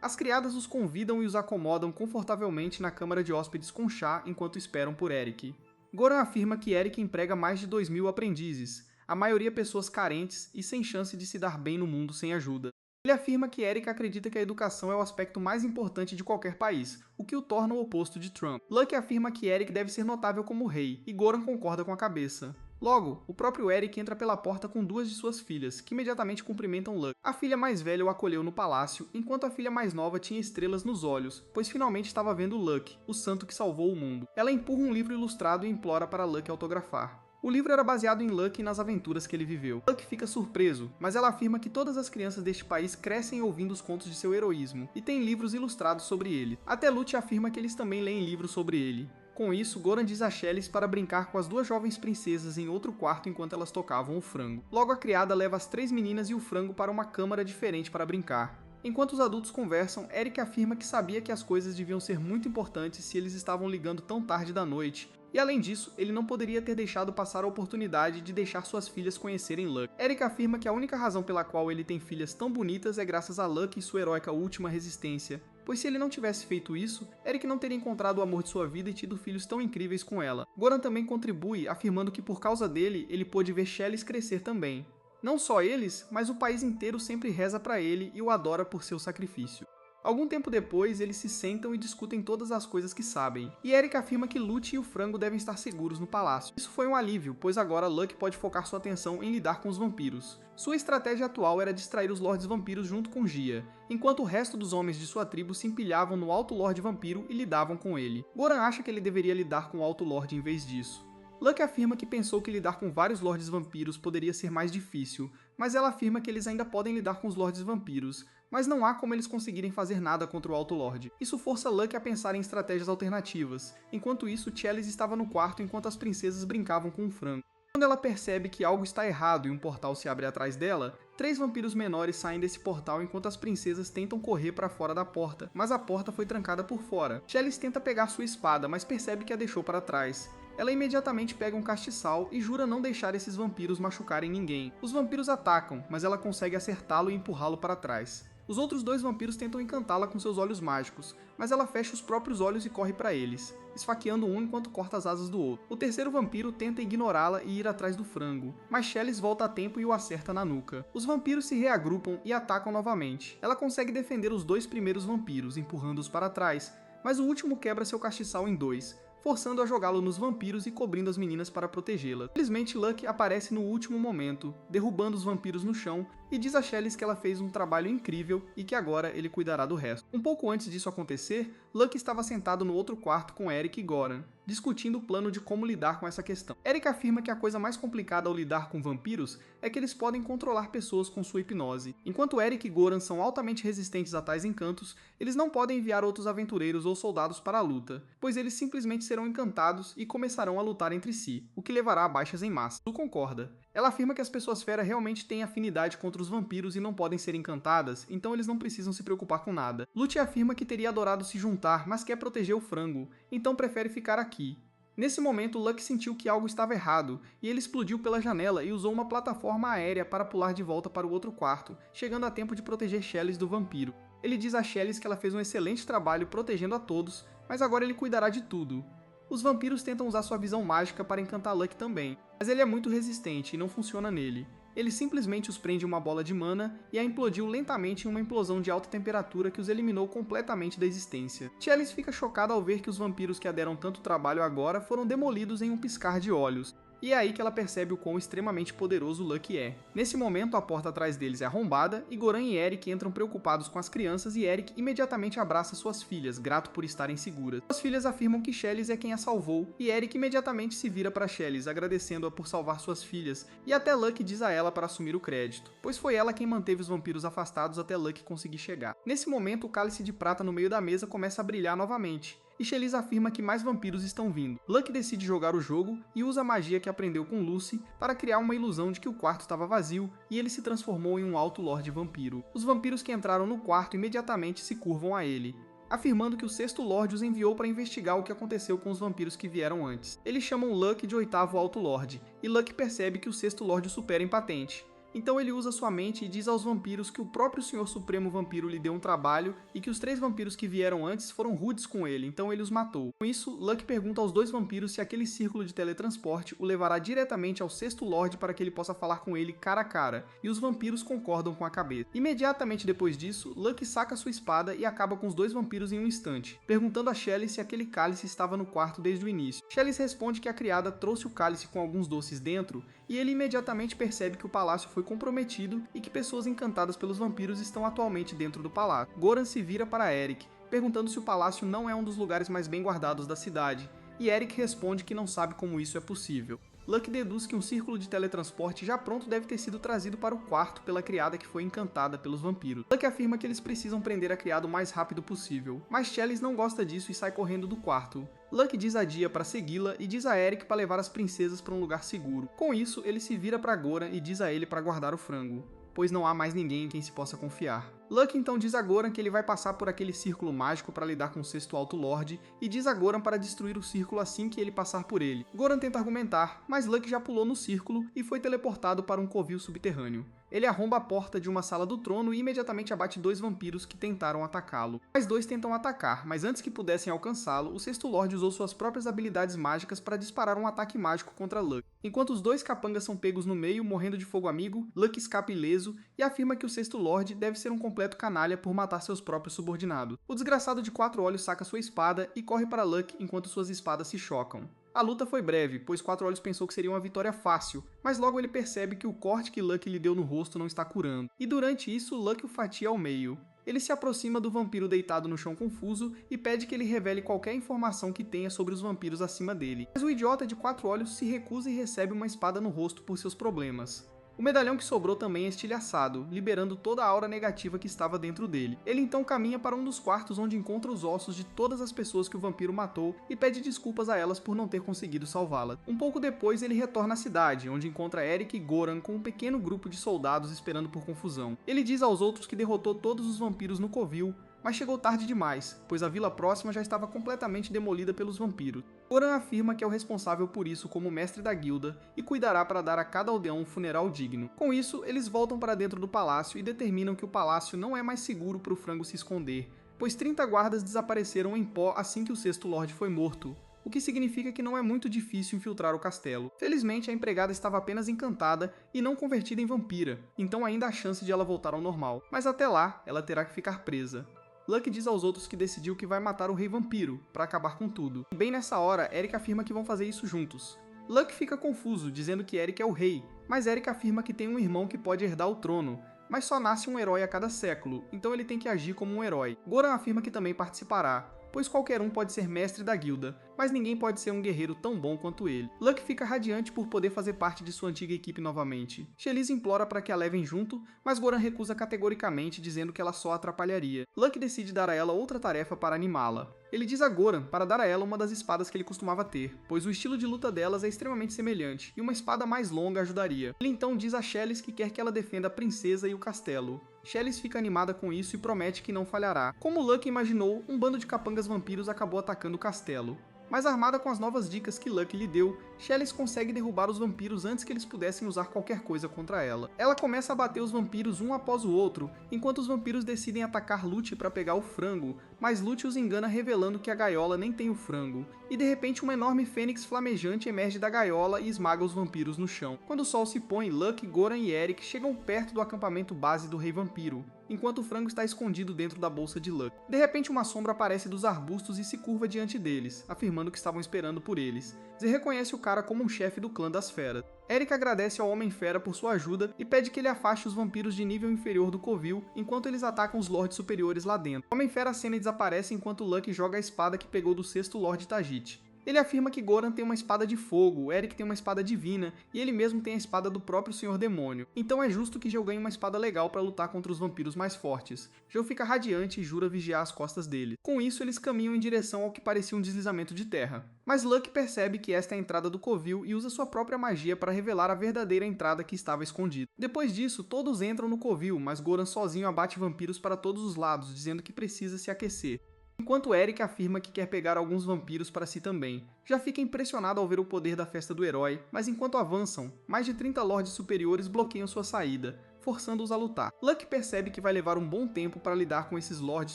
As criadas os convidam e os acomodam confortavelmente na câmara de hóspedes com chá enquanto esperam por Eric. Goran afirma que Eric emprega mais de 2000 aprendizes, a maioria pessoas carentes e sem chance de se dar bem no mundo sem ajuda. Ele afirma que Eric acredita que a educação é o aspecto mais importante de qualquer país, o que o torna o oposto de Trump. Lucky afirma que Eric deve ser notável como rei, e Goran concorda com a cabeça. Logo, o próprio Eric entra pela porta com duas de suas filhas, que imediatamente cumprimentam Lucky. A filha mais velha o acolheu no palácio, enquanto a filha mais nova tinha estrelas nos olhos, pois finalmente estava vendo Lucky, o santo que salvou o mundo. Ela empurra um livro ilustrado e implora para Lucky autografar. O livro era baseado em Lucky e nas aventuras que ele viveu. Lucky fica surpreso, mas ela afirma que todas as crianças deste país crescem ouvindo os contos de seu heroísmo, e tem livros ilustrados sobre ele. Até Lute afirma que eles também leem livros sobre ele. Com isso, Goran diz a Chalice para brincar com as duas jovens princesas em outro quarto enquanto elas tocavam o frango. Logo a criada leva as três meninas e o frango para uma câmara diferente para brincar. Enquanto os adultos conversam, Eric afirma que sabia que as coisas deviam ser muito importantes se eles estavam ligando tão tarde da noite, e além disso, ele não poderia ter deixado passar a oportunidade de deixar suas filhas conhecerem Lucky. Eric afirma que a única razão pela qual ele tem filhas tão bonitas é graças a Lucky e sua heróica última resistência, pois se ele não tivesse feito isso, Eric não teria encontrado o amor de sua vida e tido filhos tão incríveis com ela. Goran também contribui, afirmando que por causa dele, ele pôde ver Chalice crescer também. Não só eles, mas o país inteiro sempre reza para ele e o adora por seu sacrifício. Algum tempo depois, eles se sentam e discutem todas as coisas que sabem, e Eric afirma que Lute e o frango devem estar seguros no palácio. Isso foi um alívio, pois agora Lucky pode focar sua atenção em lidar com os vampiros. Sua estratégia atual era distrair os Lordes Vampiros junto com Gia, enquanto o resto dos homens de sua tribo se empilhavam no Alto Lorde Vampiro e lidavam com ele. Goran acha que ele deveria lidar com o Alto Lorde em vez disso. Lucky afirma que pensou que lidar com vários Lordes Vampiros poderia ser mais difícil, mas ela afirma que eles ainda podem lidar com os Lordes Vampiros, mas não há como eles conseguirem fazer nada contra o Alto Lorde. Isso força Lucky a pensar em estratégias alternativas. Enquanto isso, Chalice estava no quarto enquanto as princesas brincavam com o frango. Quando ela percebe que algo está errado e um portal se abre atrás dela, 3 vampiros menores saem desse portal enquanto as princesas tentam correr para fora da porta, mas a porta foi trancada por fora. Chalice tenta pegar sua espada, mas percebe que a deixou para trás. Ela imediatamente pega um castiçal e jura não deixar esses vampiros machucarem ninguém. Os vampiros atacam, mas ela consegue acertá-lo e empurrá-lo para trás. Os outros 2 vampiros tentam encantá-la com seus olhos mágicos, mas ela fecha os próprios olhos e corre para eles, esfaqueando um enquanto corta as asas do outro. O terceiro vampiro tenta ignorá-la e ir atrás do frango, mas Chalice volta a tempo e o acerta na nuca. Os vampiros se reagrupam e atacam novamente. Ela consegue defender os 2 primeiros vampiros, empurrando-os para trás, mas o último quebra seu castiçal em 2, forçando a jogá-lo nos vampiros e cobrindo as meninas para protegê-la. Felizmente, Lucky aparece no último momento, derrubando os vampiros no chão, e diz a Chalice que ela fez um trabalho incrível e que agora ele cuidará do resto. Um pouco antes disso acontecer, Lucky estava sentado no outro quarto com Eric e Goran, discutindo o plano de como lidar com essa questão. Eric afirma que a coisa mais complicada ao lidar com vampiros é que eles podem controlar pessoas com sua hipnose. Enquanto Eric e Goran são altamente resistentes a tais encantos, eles não podem enviar outros aventureiros ou soldados para a luta, pois eles simplesmente serão encantados e começarão a lutar entre si, o que levará a baixas em massa. Tu concorda. Ela afirma que as pessoas fera realmente têm afinidade contra os vampiros e não podem ser encantadas, então eles não precisam se preocupar com nada. Lute afirma que teria adorado se juntar, mas quer proteger o frango, então prefere ficar aqui. Nesse momento, Lucky sentiu que algo estava errado, e ele explodiu pela janela e usou uma plataforma aérea para pular de volta para o outro quarto, chegando a tempo de proteger Chalice do vampiro. Ele diz a Chalice que ela fez um excelente trabalho protegendo a todos, mas agora ele cuidará de tudo. Os vampiros tentam usar sua visão mágica para encantar Lucky também, mas ele é muito resistente e não funciona nele. Ele simplesmente os prende em uma bola de mana e a implodiu lentamente em uma implosão de alta temperatura que os eliminou completamente da existência. Chalice fica chocada ao ver que os vampiros que a deram tanto trabalho agora foram demolidos em um piscar de olhos. e é aí que ela percebe o quão extremamente poderoso Lucky é. Nesse momento, a porta atrás deles é arrombada, e Goran e Eric entram preocupados com as crianças e Eric imediatamente abraça suas filhas, grato por estarem seguras. As filhas afirmam que Shellis é quem a salvou, e Eric imediatamente se vira para Shellis, agradecendo-a por salvar suas filhas, e até Lucky diz a ela para assumir o crédito, pois foi ela quem manteve os vampiros afastados até Lucky conseguir chegar. Nesse momento, o cálice de prata no meio da mesa começa a brilhar novamente, e Shellis afirma que mais vampiros estão vindo. Lucky decide jogar o jogo e usa a magia que aprendeu com Lucy para criar uma ilusão de que o quarto estava vazio e ele se transformou em um alto lorde vampiro. Os vampiros que entraram no quarto imediatamente se curvam a ele, afirmando que o sexto Lorde os enviou para investigar o que aconteceu com os vampiros que vieram antes. Eles chamam Lucky de oitavo Alto Lorde, e Lucky percebe que o sexto Lorde o supera em patente. Então ele usa sua mente e diz aos vampiros que o próprio Senhor Supremo Vampiro lhe deu um trabalho e que os 3 vampiros que vieram antes foram rudes com ele, então ele os matou. Com isso, Lucky pergunta aos 2 vampiros se aquele círculo de teletransporte o levará diretamente ao sexto Lorde para que ele possa falar com ele cara a cara, e os vampiros concordam com a cabeça. Imediatamente depois disso, Lucky saca sua espada e acaba com os 2 vampiros em um instante, perguntando a Shellis se aquele cálice estava no quarto desde o início. Shellis responde que a criada trouxe o cálice com alguns doces dentro, e ele imediatamente percebe que o palácio foi comprometido e que pessoas encantadas pelos vampiros estão atualmente dentro do palácio. Goran se vira para Eric, perguntando se o palácio não é um dos lugares mais bem guardados da cidade, e Eric responde que não sabe como isso é possível. Lucky deduz que um círculo de teletransporte já pronto deve ter sido trazido para o quarto pela criada que foi encantada pelos vampiros. Lucky afirma que eles precisam prender a criada o mais rápido possível, mas Shellis não gosta disso e sai correndo do quarto. Lucky diz a Dia para segui-la e diz a Eric para levar as princesas para um lugar seguro. Com isso, ele se vira para Goran e diz a ele para guardar o frango, pois não há mais ninguém em quem se possa confiar. Lucky então diz a Goran que ele vai passar por aquele círculo mágico para lidar com o sexto Alto Lorde e diz a Goran para destruir o círculo assim que ele passar por ele. Goran tenta argumentar, mas Lucky já pulou no círculo e foi teleportado para um covil subterrâneo. Ele arromba a porta de uma sala do trono e imediatamente abate 2 vampiros que tentaram atacá-lo. Mais 2 tentam atacar, mas antes que pudessem alcançá-lo, o sexto Lorde usou suas próprias habilidades mágicas para disparar um ataque mágico contra Lucky. Enquanto os 2 capangas são pegos no meio, morrendo de fogo amigo, Lucky escapa ileso e afirma que o sexto Lorde deve ser um completo canalha por matar seus próprios subordinados. O desgraçado de 4 olhos saca sua espada e corre para Lucky enquanto suas espadas se chocam. A luta foi breve, pois 4 Olhos pensou que seria uma vitória fácil, mas logo ele percebe que o corte que Lucky lhe deu no rosto não está curando, e durante isso Lucky o fatia ao meio. Ele se aproxima do vampiro deitado no chão confuso e pede que ele revele qualquer informação que tenha sobre os vampiros acima dele, mas o idiota de 4 olhos se recusa e recebe uma espada no rosto por seus problemas. O medalhão que sobrou também é estilhaçado, liberando toda a aura negativa que estava dentro dele. Ele então caminha para um dos quartos onde encontra os ossos de todas as pessoas que o vampiro matou e pede desculpas a elas por não ter conseguido salvá-la. Um pouco depois ele retorna à cidade, onde encontra Eric e Goran com um pequeno grupo de soldados esperando por confusão. Ele diz aos outros que derrotou todos os vampiros no covil, mas chegou tarde demais, pois a vila próxima já estava completamente demolida pelos vampiros. Goran afirma que é o responsável por isso como mestre da guilda e cuidará para dar a cada aldeão um funeral digno. Com isso, eles voltam para dentro do palácio e determinam que o palácio não é mais seguro para o frango se esconder, pois 30 guardas desapareceram em pó assim que o sexto Lorde foi morto, o que significa que não é muito difícil infiltrar o castelo. Felizmente, a empregada estava apenas encantada e não convertida em vampira, então ainda há chance de ela voltar ao normal, mas até lá, ela terá que ficar presa. Lucky diz aos outros que decidiu que vai matar o Rei Vampiro, para acabar com tudo. Bem nessa hora, Eric afirma que vão fazer isso juntos. Lucky fica confuso, dizendo que Eric é o rei, mas Eric afirma que tem um irmão que pode herdar o trono, mas só nasce um herói a cada século, então ele tem que agir como um herói. Goran afirma que também participará, pois qualquer um pode ser mestre da guilda, mas ninguém pode ser um guerreiro tão bom quanto ele. Lucky fica radiante por poder fazer parte de sua antiga equipe novamente. Shellis implora para que a levem junto, mas Goran recusa categoricamente, dizendo que ela só atrapalharia. Lucky decide dar a ela outra tarefa para animá-la. Ele diz a Goran para dar a ela uma das espadas que ele costumava ter, pois o estilo de luta delas é extremamente semelhante, e uma espada mais longa ajudaria. Ele então diz a Shellis que quer que ela defenda a princesa e o castelo. Shellis fica animada com isso e promete que não falhará. Como Lucky imaginou, um bando de capangas vampiros acabou atacando o castelo. Mas armada com as novas dicas que Lucky lhe deu, Shellis consegue derrubar os vampiros antes que eles pudessem usar qualquer coisa contra ela. Ela começa a bater os vampiros um após o outro, enquanto os vampiros decidem atacar Lute para pegar o frango, mas Lute os engana revelando que a gaiola nem tem o frango. E de repente uma enorme fênix flamejante emerge da gaiola e esmaga os vampiros no chão. Quando o sol se põe, Lucky, Goran e Eric chegam perto do acampamento base do Rei Vampiro. enquanto o frango está escondido dentro da bolsa de Luck. De repente, uma sombra aparece dos arbustos e se curva diante deles, afirmando que estavam esperando por eles. Zé reconhece o cara como um chefe do clã das feras. Eric agradece ao Homem-Fera por sua ajuda e pede que ele afaste os vampiros de nível inferior do covil enquanto eles atacam os lords superiores lá dentro. O Homem-Fera acena e desaparece enquanto Luck joga a espada que pegou do sexto Lord Tajit. Ele afirma que Goran tem uma espada de fogo, Eric tem uma espada divina e ele mesmo tem a espada do próprio Senhor Demônio. Então é justo que Geo ganhe uma espada legal para lutar contra os vampiros mais fortes. Geo fica radiante e jura vigiar as costas dele. Com isso, eles caminham em direção ao que parecia um deslizamento de terra. Mas Luck percebe que esta é a entrada do covil e usa sua própria magia para revelar a verdadeira entrada que estava escondida. Depois disso, todos entram no covil, mas Goran sozinho abate vampiros para todos os lados, dizendo que precisa se aquecer. Enquanto Eric afirma que quer pegar alguns vampiros para si também. Já fica impressionado ao ver o poder da festa do herói, mas enquanto avançam, mais de 30 lords superiores bloqueiam sua saída, forçando-os a lutar. Luck percebe que vai levar um bom tempo para lidar com esses lords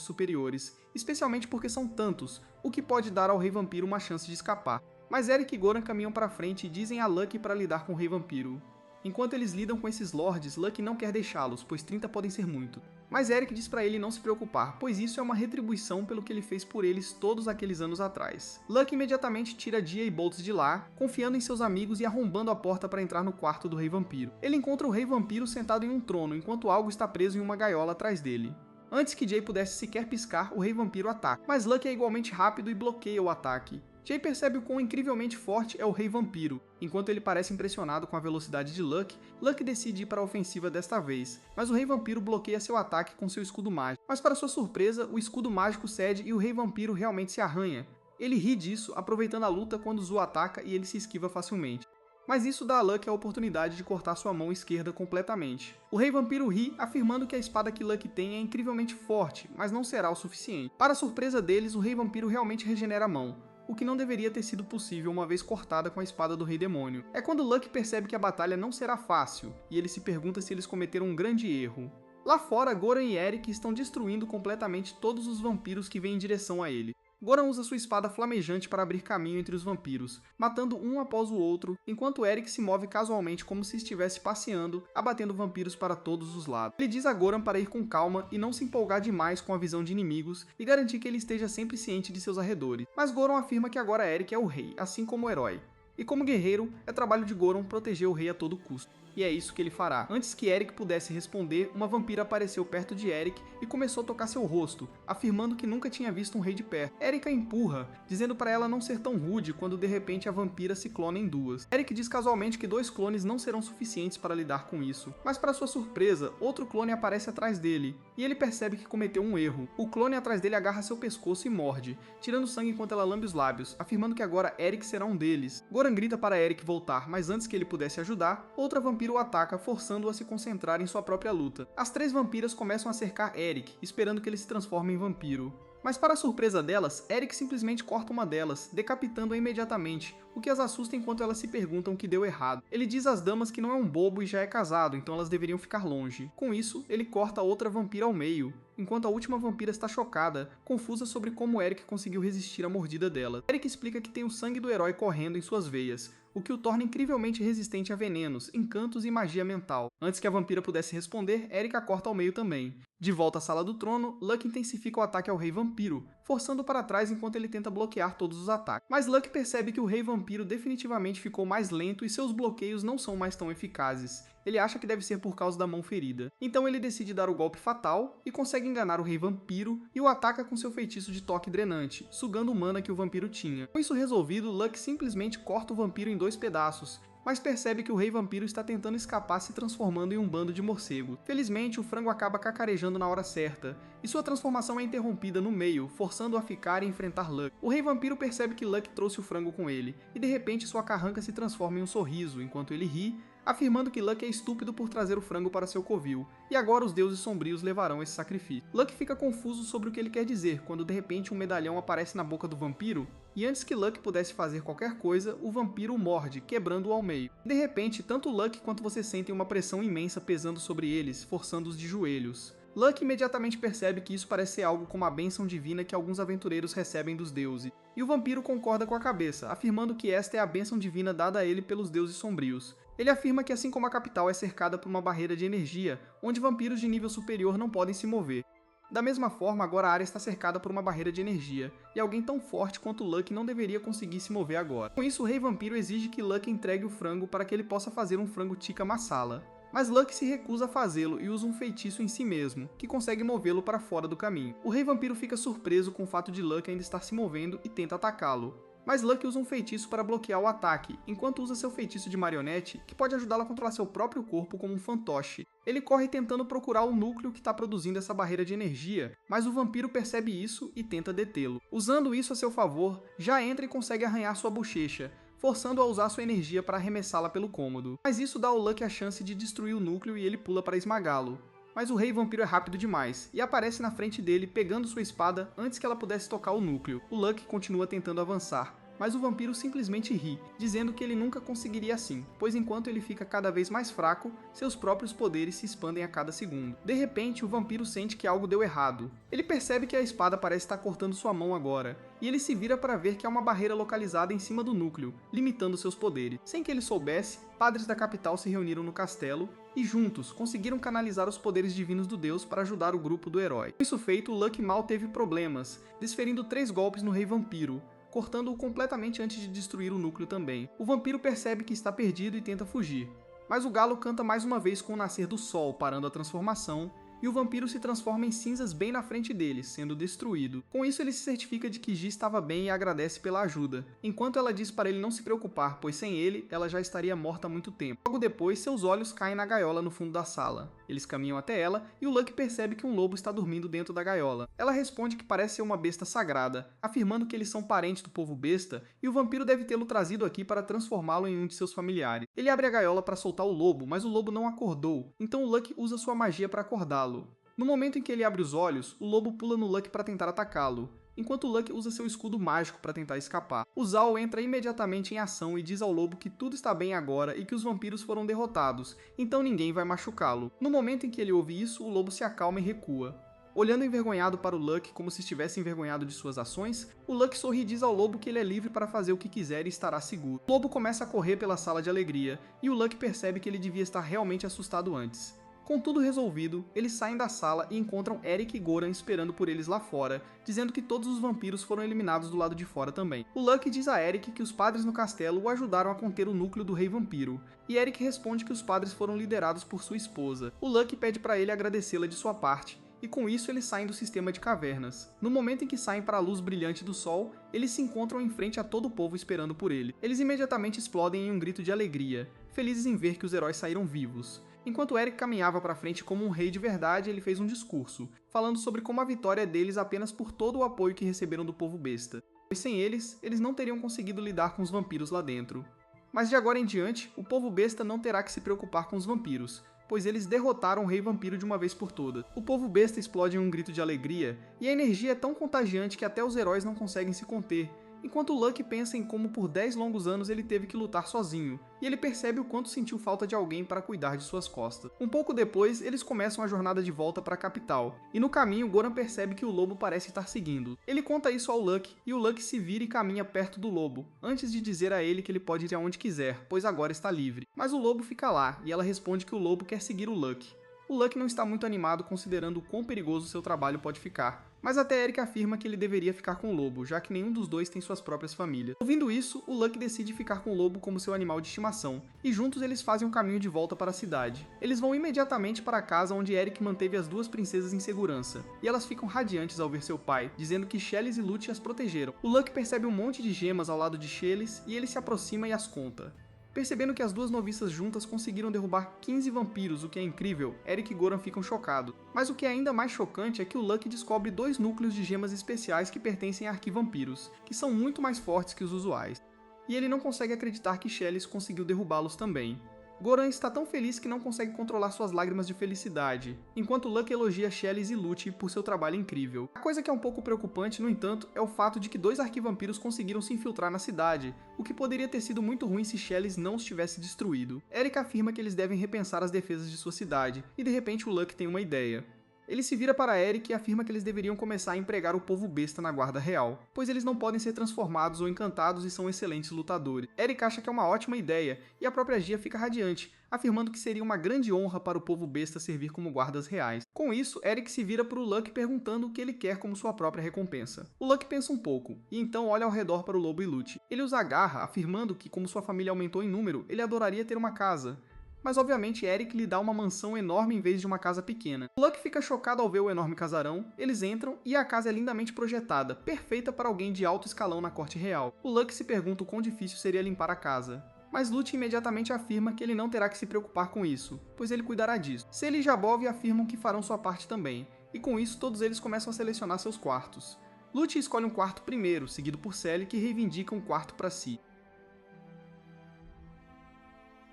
superiores, especialmente porque são tantos, o que pode dar ao Rei Vampiro uma chance de escapar. Mas Eric e Goran caminham para frente e dizem a Luck para lidar com o Rei Vampiro. Enquanto eles lidam com esses lords, Luck não quer deixá-los, pois 30 podem ser muito. Mas Eric diz para ele não se preocupar, pois isso é uma retribuição pelo que ele fez por eles todos aqueles anos atrás. Luck imediatamente tira Dia e Boltz de lá, confiando em seus amigos e arrombando a porta para entrar no quarto do Rei Vampiro. Ele encontra o Rei Vampiro sentado em um trono, enquanto algo está preso em uma gaiola atrás dele. Antes que Jay pudesse sequer piscar, o Rei Vampiro ataca, mas Luck é igualmente rápido e bloqueia o ataque. Jay percebe o quão incrivelmente forte é o Rei Vampiro. Enquanto ele parece impressionado com a velocidade de Luck, Luck decide ir para a ofensiva desta vez, mas o Rei Vampiro bloqueia seu ataque com seu escudo mágico. Mas para sua surpresa, o escudo mágico cede e o Rei Vampiro realmente se arranha. Ele ri disso, aproveitando a luta quando Zu ataca e ele se esquiva facilmente. Mas isso dá a Luck a oportunidade de cortar sua mão esquerda completamente. O Rei Vampiro ri, afirmando que a espada que Luck tem é incrivelmente forte, mas não será o suficiente. Para a surpresa deles, o Rei Vampiro realmente regenera a mão, o que não deveria ter sido possível uma vez cortada com a espada do Rei Demônio. É quando Luck percebe que a batalha não será fácil, e ele se pergunta se eles cometeram um grande erro. Lá fora, Goran e Eric estão destruindo completamente todos os vampiros que vêm em direção a ele. Goran usa sua espada flamejante para abrir caminho entre os vampiros, matando um após o outro, enquanto Eric se move casualmente como se estivesse passeando, abatendo vampiros para todos os lados. Ele diz a Goran para ir com calma e não se empolgar demais com a visão de inimigos e garantir que ele esteja sempre ciente de seus arredores. Mas Goran afirma que agora Eric é o rei, assim como o herói. E como guerreiro, é trabalho de Goran proteger o rei a todo custo. E é isso que ele fará. Antes que Eric pudesse responder, uma vampira apareceu perto de Eric e começou a tocar seu rosto, afirmando que nunca tinha visto um rei de perto. Eric a empurra, dizendo para ela não ser tão rude quando de repente a vampira se clona em duas. Eric diz casualmente que 2 clones não serão suficientes para lidar com isso. Mas para sua surpresa, outro clone aparece atrás dele, e ele percebe que cometeu um erro. O clone atrás dele agarra seu pescoço e morde, tirando sangue enquanto ela lambe os lábios, afirmando que agora Eric será um deles. Goran grita para Eric voltar, mas antes que ele pudesse ajudar, outra vampira o ataca, forçando-o a se concentrar em sua própria luta. As 3 vampiras começam a cercar Eric, esperando que ele se transforme em vampiro. Mas para a surpresa delas, Eric simplesmente corta uma delas, decapitando-a imediatamente, o que as assusta enquanto elas se perguntam o que deu errado. Ele diz às damas que não é um bobo e já é casado, então elas deveriam ficar longe. Com isso, ele corta a outra vampira ao meio, enquanto a última vampira está chocada, confusa sobre como Eric conseguiu resistir à mordida dela. Eric explica que tem o sangue do herói correndo em suas veias, o que o torna incrivelmente resistente a venenos, encantos e magia mental. Antes que a vampira pudesse responder, Eric a corta ao meio também. De volta à Sala do Trono, Luck intensifica o ataque ao Rei Vampiro, forçando para trás enquanto ele tenta bloquear todos os ataques. Mas Luck percebe que o Rei Vampiro definitivamente ficou mais lento e seus bloqueios não são mais tão eficazes. Ele acha que deve ser por causa da mão ferida. Então ele decide dar o golpe fatal e consegue enganar o Rei Vampiro e o ataca com seu feitiço de toque drenante, sugando o mana que o vampiro tinha. Com isso resolvido, Luck simplesmente corta o vampiro em 2 pedaços, mas percebe que o Rei Vampiro está tentando escapar se transformando em um bando de morcego. Felizmente, o frango acaba cacarejando na hora certa, e sua transformação é interrompida no meio, forçando-o a ficar e enfrentar Luck. O Rei Vampiro percebe que Luck trouxe o frango com ele, e de repente sua carranca se transforma em um sorriso, enquanto ele ri, afirmando que Luck é estúpido por trazer o frango para seu covil, e agora os deuses sombrios levarão esse sacrifício. Luck fica confuso sobre o que ele quer dizer, quando de repente um medalhão aparece na boca do vampiro, e antes que Luck pudesse fazer qualquer coisa, o vampiro o morde, quebrando-o ao meio. De repente, tanto Luck quanto você sentem uma pressão imensa pesando sobre eles, forçando-os de joelhos. Lucky imediatamente percebe que isso parece ser algo como a bênção divina que alguns aventureiros recebem dos deuses, e o vampiro concorda com a cabeça, afirmando que esta é a bênção divina dada a ele pelos deuses sombrios. Ele afirma que assim como a capital é cercada por uma barreira de energia, onde vampiros de nível superior não podem se mover. Da mesma forma, agora a área está cercada por uma barreira de energia, e alguém tão forte quanto Lucky não deveria conseguir se mover agora. Com isso, o Rei Vampiro exige que Lucky entregue o frango para que ele possa fazer um frango tikka masala. Mas Lucky se recusa a fazê-lo e usa um feitiço em si mesmo, que consegue movê-lo para fora do caminho. O Rei Vampiro fica surpreso com o fato de Lucky ainda estar se movendo e tenta atacá-lo. Mas Lucky usa um feitiço para bloquear o ataque, enquanto usa seu feitiço de marionete, que pode ajudá-lo a controlar seu próprio corpo como um fantoche. Ele corre tentando procurar o núcleo que está produzindo essa barreira de energia, mas o vampiro percebe isso e tenta detê-lo. Usando isso a seu favor, já entra e consegue arranhar sua bochecha, forçando-o a usar sua energia para arremessá-la pelo cômodo. Mas isso dá ao Lucky a chance de destruir o núcleo e ele pula para esmagá-lo. Mas o Rei Vampiro é rápido demais, e aparece na frente dele pegando sua espada antes que ela pudesse tocar o núcleo. O Lucky continua tentando avançar, mas o vampiro simplesmente ri, dizendo que ele nunca conseguiria assim, pois enquanto ele fica cada vez mais fraco, seus próprios poderes se expandem a cada segundo. De repente, o vampiro sente que algo deu errado. Ele percebe que a espada parece estar cortando sua mão agora, e ele se vira para ver que há uma barreira localizada em cima do núcleo, limitando seus poderes. Sem que ele soubesse, padres da capital se reuniram no castelo e juntos conseguiram canalizar os poderes divinos do deus para ajudar o grupo do herói. Com isso feito, Lucky mal teve problemas, desferindo 3 golpes no Rei Vampiro, cortando-o completamente antes de destruir o núcleo também. O vampiro percebe que está perdido e tenta fugir, mas o galo canta mais uma vez com o nascer do sol, parando a transformação, e o vampiro se transforma em cinzas bem na frente dele, sendo destruído. Com isso, ele se certifica de que Ji estava bem e agradece pela ajuda, enquanto ela diz para ele não se preocupar, pois sem ele, ela já estaria morta há muito tempo. Logo depois, seus olhos caem na gaiola no fundo da sala. Eles caminham até ela e o Lucky percebe que um lobo está dormindo dentro da gaiola. Ela responde que parece ser uma besta sagrada, afirmando que eles são parentes do povo besta e o vampiro deve tê-lo trazido aqui para transformá-lo em um de seus familiares. Ele abre a gaiola para soltar o lobo, mas o lobo não acordou, então o Lucky usa sua magia para acordá-lo. No momento em que ele abre os olhos, o lobo pula no Lucky para tentar atacá-lo, enquanto o Lucky usa seu escudo mágico para tentar escapar. O Zao entra imediatamente em ação e diz ao lobo que tudo está bem agora e que os vampiros foram derrotados, então ninguém vai machucá-lo. No momento em que ele ouve isso, o lobo se acalma e recua. Olhando envergonhado para o Lucky como se estivesse envergonhado de suas ações, o Lucky sorri e diz ao lobo que ele é livre para fazer o que quiser e estará seguro. O lobo começa a correr pela sala de alegria, e o Lucky percebe que ele devia estar realmente assustado antes. Com tudo resolvido, eles saem da sala e encontram Eric e Goran esperando por eles lá fora, dizendo que todos os vampiros foram eliminados do lado de fora também. O Lucky diz a Eric que os padres no castelo o ajudaram a conter o núcleo do Rei Vampiro, e Eric responde que os padres foram liderados por sua esposa. O Lucky pede para ele agradecê-la de sua parte, e com isso eles saem do sistema de cavernas. No momento em que saem para a luz brilhante do sol, eles se encontram em frente a todo o povo esperando por ele. Eles imediatamente explodem em um grito de alegria, felizes em ver que os heróis saíram vivos. Enquanto Eric caminhava para frente como um rei de verdade, ele fez um discurso, falando sobre como a vitória é deles apenas por todo o apoio que receberam do povo besta, pois sem eles, eles não teriam conseguido lidar com os vampiros lá dentro. Mas de agora em diante, o povo besta não terá que se preocupar com os vampiros, pois eles derrotaram o Rei Vampiro de uma vez por todas. O povo besta explode em um grito de alegria, e a energia é tão contagiante que até os heróis não conseguem se conter, enquanto Lucky pensa em como por 10 longos anos ele teve que lutar sozinho, e ele percebe o quanto sentiu falta de alguém para cuidar de suas costas. Um pouco depois, eles começam a jornada de volta para a capital, e no caminho Goran percebe que o lobo parece estar seguindo. Ele conta isso ao Lucky, e o Lucky se vira e caminha perto do lobo, antes de dizer a ele que ele pode ir aonde quiser, pois agora está livre. Mas o lobo fica lá, e ela responde que o lobo quer seguir o Lucky. O Lucky não está muito animado considerando o quão perigoso seu trabalho pode ficar, mas até Eric afirma que ele deveria ficar com o lobo, já que nenhum dos dois tem suas próprias famílias. Ouvindo isso, o Lucky decide ficar com o lobo como seu animal de estimação, e juntos eles fazem um caminho de volta para a cidade. Eles vão imediatamente para a casa onde Eric manteve as duas princesas em segurança, e elas ficam radiantes ao ver seu pai, dizendo que Shelis e Lute as protegeram. O Lucky percebe um monte de gemas ao lado de Shelis, e ele se aproxima e as conta. Percebendo que as duas noviças juntas conseguiram derrubar 15 vampiros, o que é incrível, Eric e Goran ficam chocados. Mas o que é ainda mais chocante é que o Lucky descobre 2 núcleos de gemas especiais que pertencem a arquivampiros, que são muito mais fortes que os usuais. E ele não consegue acreditar que Shelis conseguiu derrubá-los também. Goran está tão feliz que não consegue controlar suas lágrimas de felicidade, enquanto Lucky elogia Shelis e Lute por seu trabalho incrível. A coisa que é um pouco preocupante, no entanto, é o fato de que 2 arquivampiros conseguiram se infiltrar na cidade, o que poderia ter sido muito ruim se Shelis não os tivesse destruído. Eric afirma que eles devem repensar as defesas de sua cidade, e de repente o Lucky tem uma ideia. Ele se vira para Eric e afirma que eles deveriam começar a empregar o povo besta na guarda real, pois eles não podem ser transformados ou encantados e são excelentes lutadores. Eric acha que é uma ótima ideia, e a própria Gia fica radiante, afirmando que seria uma grande honra para o povo besta servir como guardas reais. Com isso, Eric se vira para o Luck perguntando o que ele quer como sua própria recompensa. O Luck pensa um pouco, e então olha ao redor para o lobo e Lute. Ele os agarra, afirmando que, como sua família aumentou em número, ele adoraria ter uma casa. Mas obviamente Eric lhe dá uma mansão enorme em vez de uma casa pequena. O Luck fica chocado ao ver o enorme casarão, eles entram e a casa é lindamente projetada, perfeita para alguém de alto escalão na corte real. O Luck se pergunta o quão difícil seria limpar a casa. Mas Lute imediatamente afirma que ele não terá que se preocupar com isso, pois ele cuidará disso. Cele e Jabov afirmam que farão sua parte também, e com isso todos eles começam a selecionar seus quartos. Lute escolhe um quarto primeiro, seguido por Cele, que reivindica um quarto para si.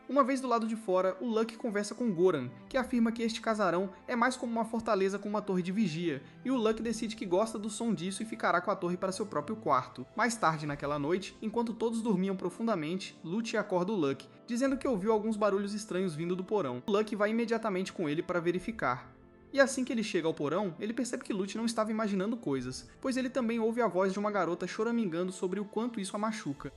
Uma vez do lado de fora, o Luck conversa com Goran, que afirma que este casarão é mais como uma fortaleza com uma torre de vigia, e o Luck decide que gosta do som disso e ficará com a torre para seu próprio quarto. Mais tarde naquela noite, enquanto todos dormiam profundamente, Lute acorda o Luck, dizendo que ouviu alguns barulhos estranhos vindo do porão. O Luck vai imediatamente com ele para verificar. E assim que ele chega ao porão, ele percebe que Lute não estava imaginando coisas, pois ele também ouve a voz de uma garota choramingando sobre o quanto isso a machuca.